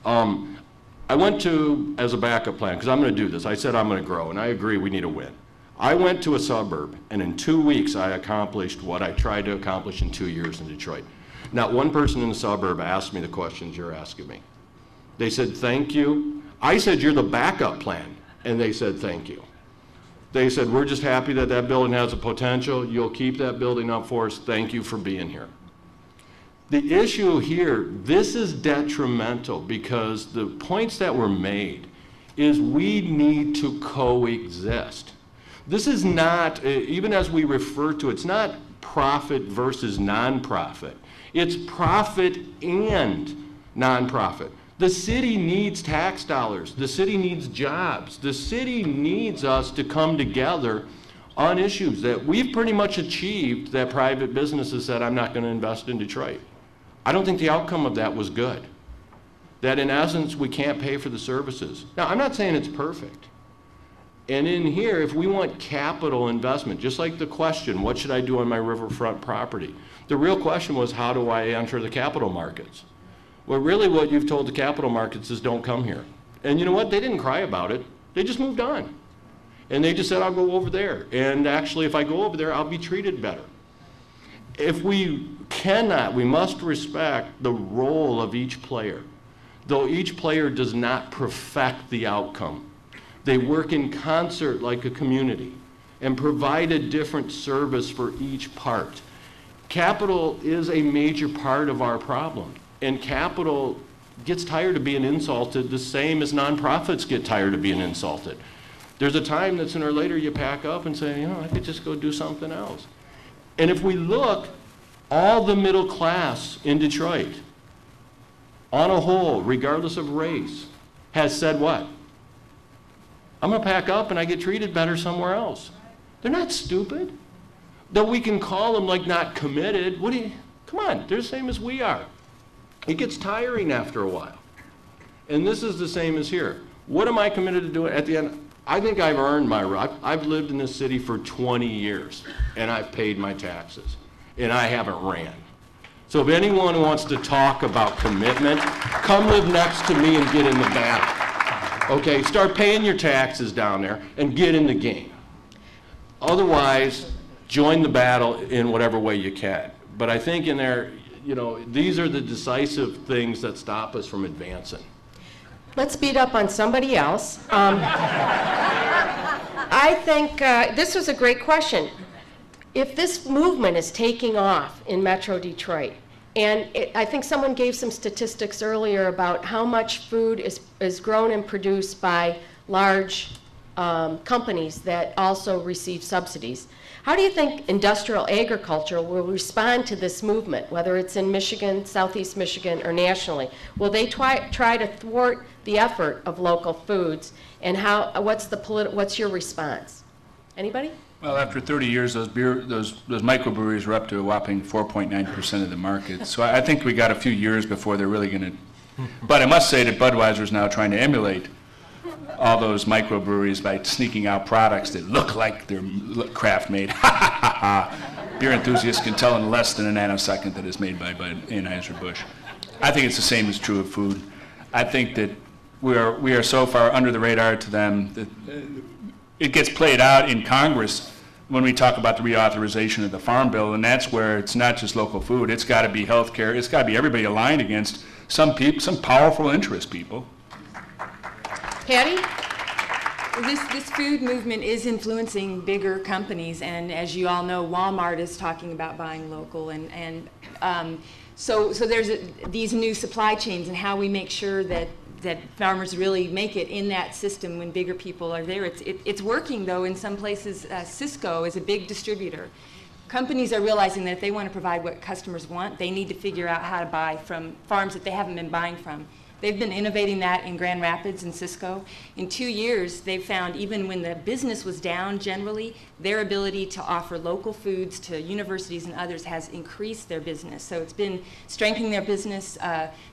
I went to, as a backup plan, because I'm going to do this, I said I'm going to grow, and I agree we need a win. I went to a suburb, and in 2 weeks I accomplished what I tried to accomplish in 2 years in Detroit. Not one person in the suburb asked me the questions you're asking me. They said, thank you. I said, you're the backup plan, and they said, thank you. They said, we're just happy that that building has a potential. You'll keep that building up for us. Thank you for being here. The issue here, this is detrimental because the points that were made is we need to coexist. This is not, even as we refer to it, it's not profit versus nonprofit. It's profit and nonprofit. The city needs tax dollars. The city needs jobs. The city needs us to come together on issues that we've pretty much achieved that private businesses said, I'm not going to invest in Detroit. I don't think the outcome of that was good. That in essence, we can't pay for the services. Now, I'm not saying it's perfect. And in here, if we want capital investment, just like the question, what should I do on my riverfront property? The real question was, how do I enter the capital markets? Well, really what you've told the capital markets is don't come here. And you know what? They didn't cry about it. They just moved on. And they just said, I'll go over there. And actually, if I go over there, I'll be treated better. If we cannot, we must respect the role of each player. Though each player does not perfect the outcome. They work in concert like a community and provide a different service for each part. Capital is a major part of our problem. And capital gets tired of being insulted the same as nonprofits get tired of being insulted. There's a time that sooner or later you pack up and say, you know, I could just go do something else. And if we look, all the middle class in Detroit, on a whole, regardless of race, has said what? I'm going to pack up and I get treated better somewhere else. They're not stupid. Though we can call them like not committed. Come on, they're the same as we are. It gets tiring after a while. And this is the same as here. What am I committed to doing at the end? I think I've earned my right. I've lived in this city for 20 years and I've paid my taxes and I haven't ran. So if anyone wants to talk about commitment, come live next to me and get in the battle. Okay, start paying your taxes down there and get in the game. Otherwise, join the battle in whatever way you can. But I think in there, you know, these are the decisive things that stop us from advancing. Let's beat up on somebody else. I think this was a great question. If this movement is taking off in Metro Detroit, and I think someone gave some statistics earlier about how much food is grown and produced by large companies that also receive subsidies. How do you think industrial agriculture will respond to this movement, whether it's in Michigan, Southeast Michigan, or nationally? Will they try to thwart the effort of local foods, and what's your response? Anybody? Well, after 30 years, those microbreweries were up to a whopping 4.9% of the market. So I think we got a few years before they're really going to. But I must say that Budweiser is now trying to emulate all those microbreweries by sneaking out products that look like they're craft made. Beer enthusiasts can tell in less than a nanosecond that it's made by Anheuser-Busch. I think it's the same is true of food. I think that we are so far under the radar to them that it gets played out in Congress when we talk about the reauthorization of the Farm Bill, and that's where it's not just local food. It's got to be health care. It's got to be everybody aligned against some powerful interest people. Patty? This food movement is influencing bigger companies, and as you all know, Walmart is talking about buying local, so there's these new supply chains and how we make sure that farmers really make it in that system when bigger people are there. It's working, though, in some places. Cisco is a big distributor. Companies are realizing that if they want to provide what customers want, they need to figure out how to buy from farms that they haven't been buying from. They've been innovating that in Grand Rapids and Cisco. In 2 years, they've found even when the business was down generally, their ability to offer local foods to universities and others has increased their business. So it's been strengthening their business.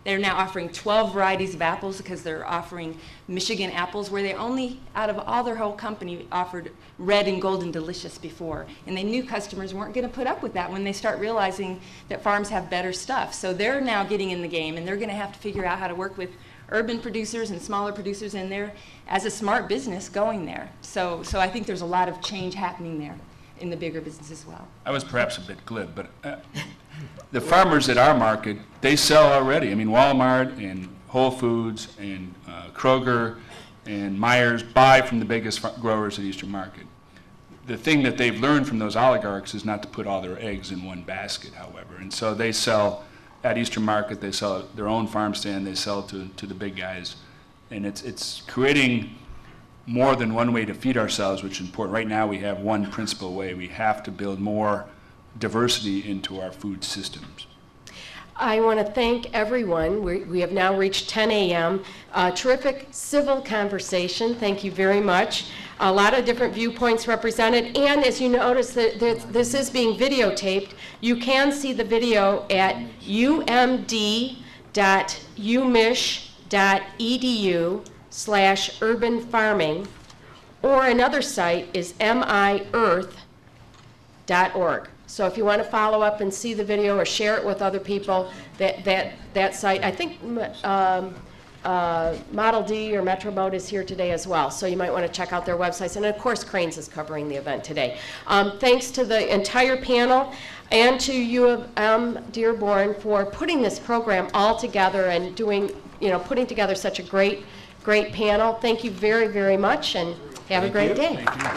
They're now offering 12 varieties of apples because they're offering Michigan apples, where they only, out of all their whole company, offered red and golden delicious before. And they knew customers weren't going to put up with that when they start realizing that farms have better stuff. So they're now getting in the game, and they're going to have to figure out how to work with urban producers and smaller producers, and they're, as a smart business, going there. So I think there's a lot of change happening there in the bigger business as well. I was perhaps a bit glib, but the farmers at our market, they sell already. I mean, Walmart and Whole Foods and Kroger and Myers buy from the biggest growers at Eastern Market. The thing that they've learned from those oligarchs is not to put all their eggs in one basket, however. And so they sell at Eastern Market, they sell at their own farm stand, they sell to the big guys. And it's creating more than one way to feed ourselves, which is important. Right now we have one principal way. We have to build more diversity into our food systems. I want to thank everyone. We have now reached 10 a.m. Terrific civil conversation. Thank you very much. A lot of different viewpoints represented. And as you notice, this is being videotaped. You can see the video at umd.umich.edu/urban farming, or another site is miearth.org. So if you want to follow up and see the video or share it with other people, that site, I think Model D or Metro Boat is here today as well. So you might want to check out their websites. And of course, Cranes is covering the event today. Thanks to the entire panel and to U of M Dearborn for putting this program all together and putting together such a great panel. Thank you very, very much, and have a great day. Thank you.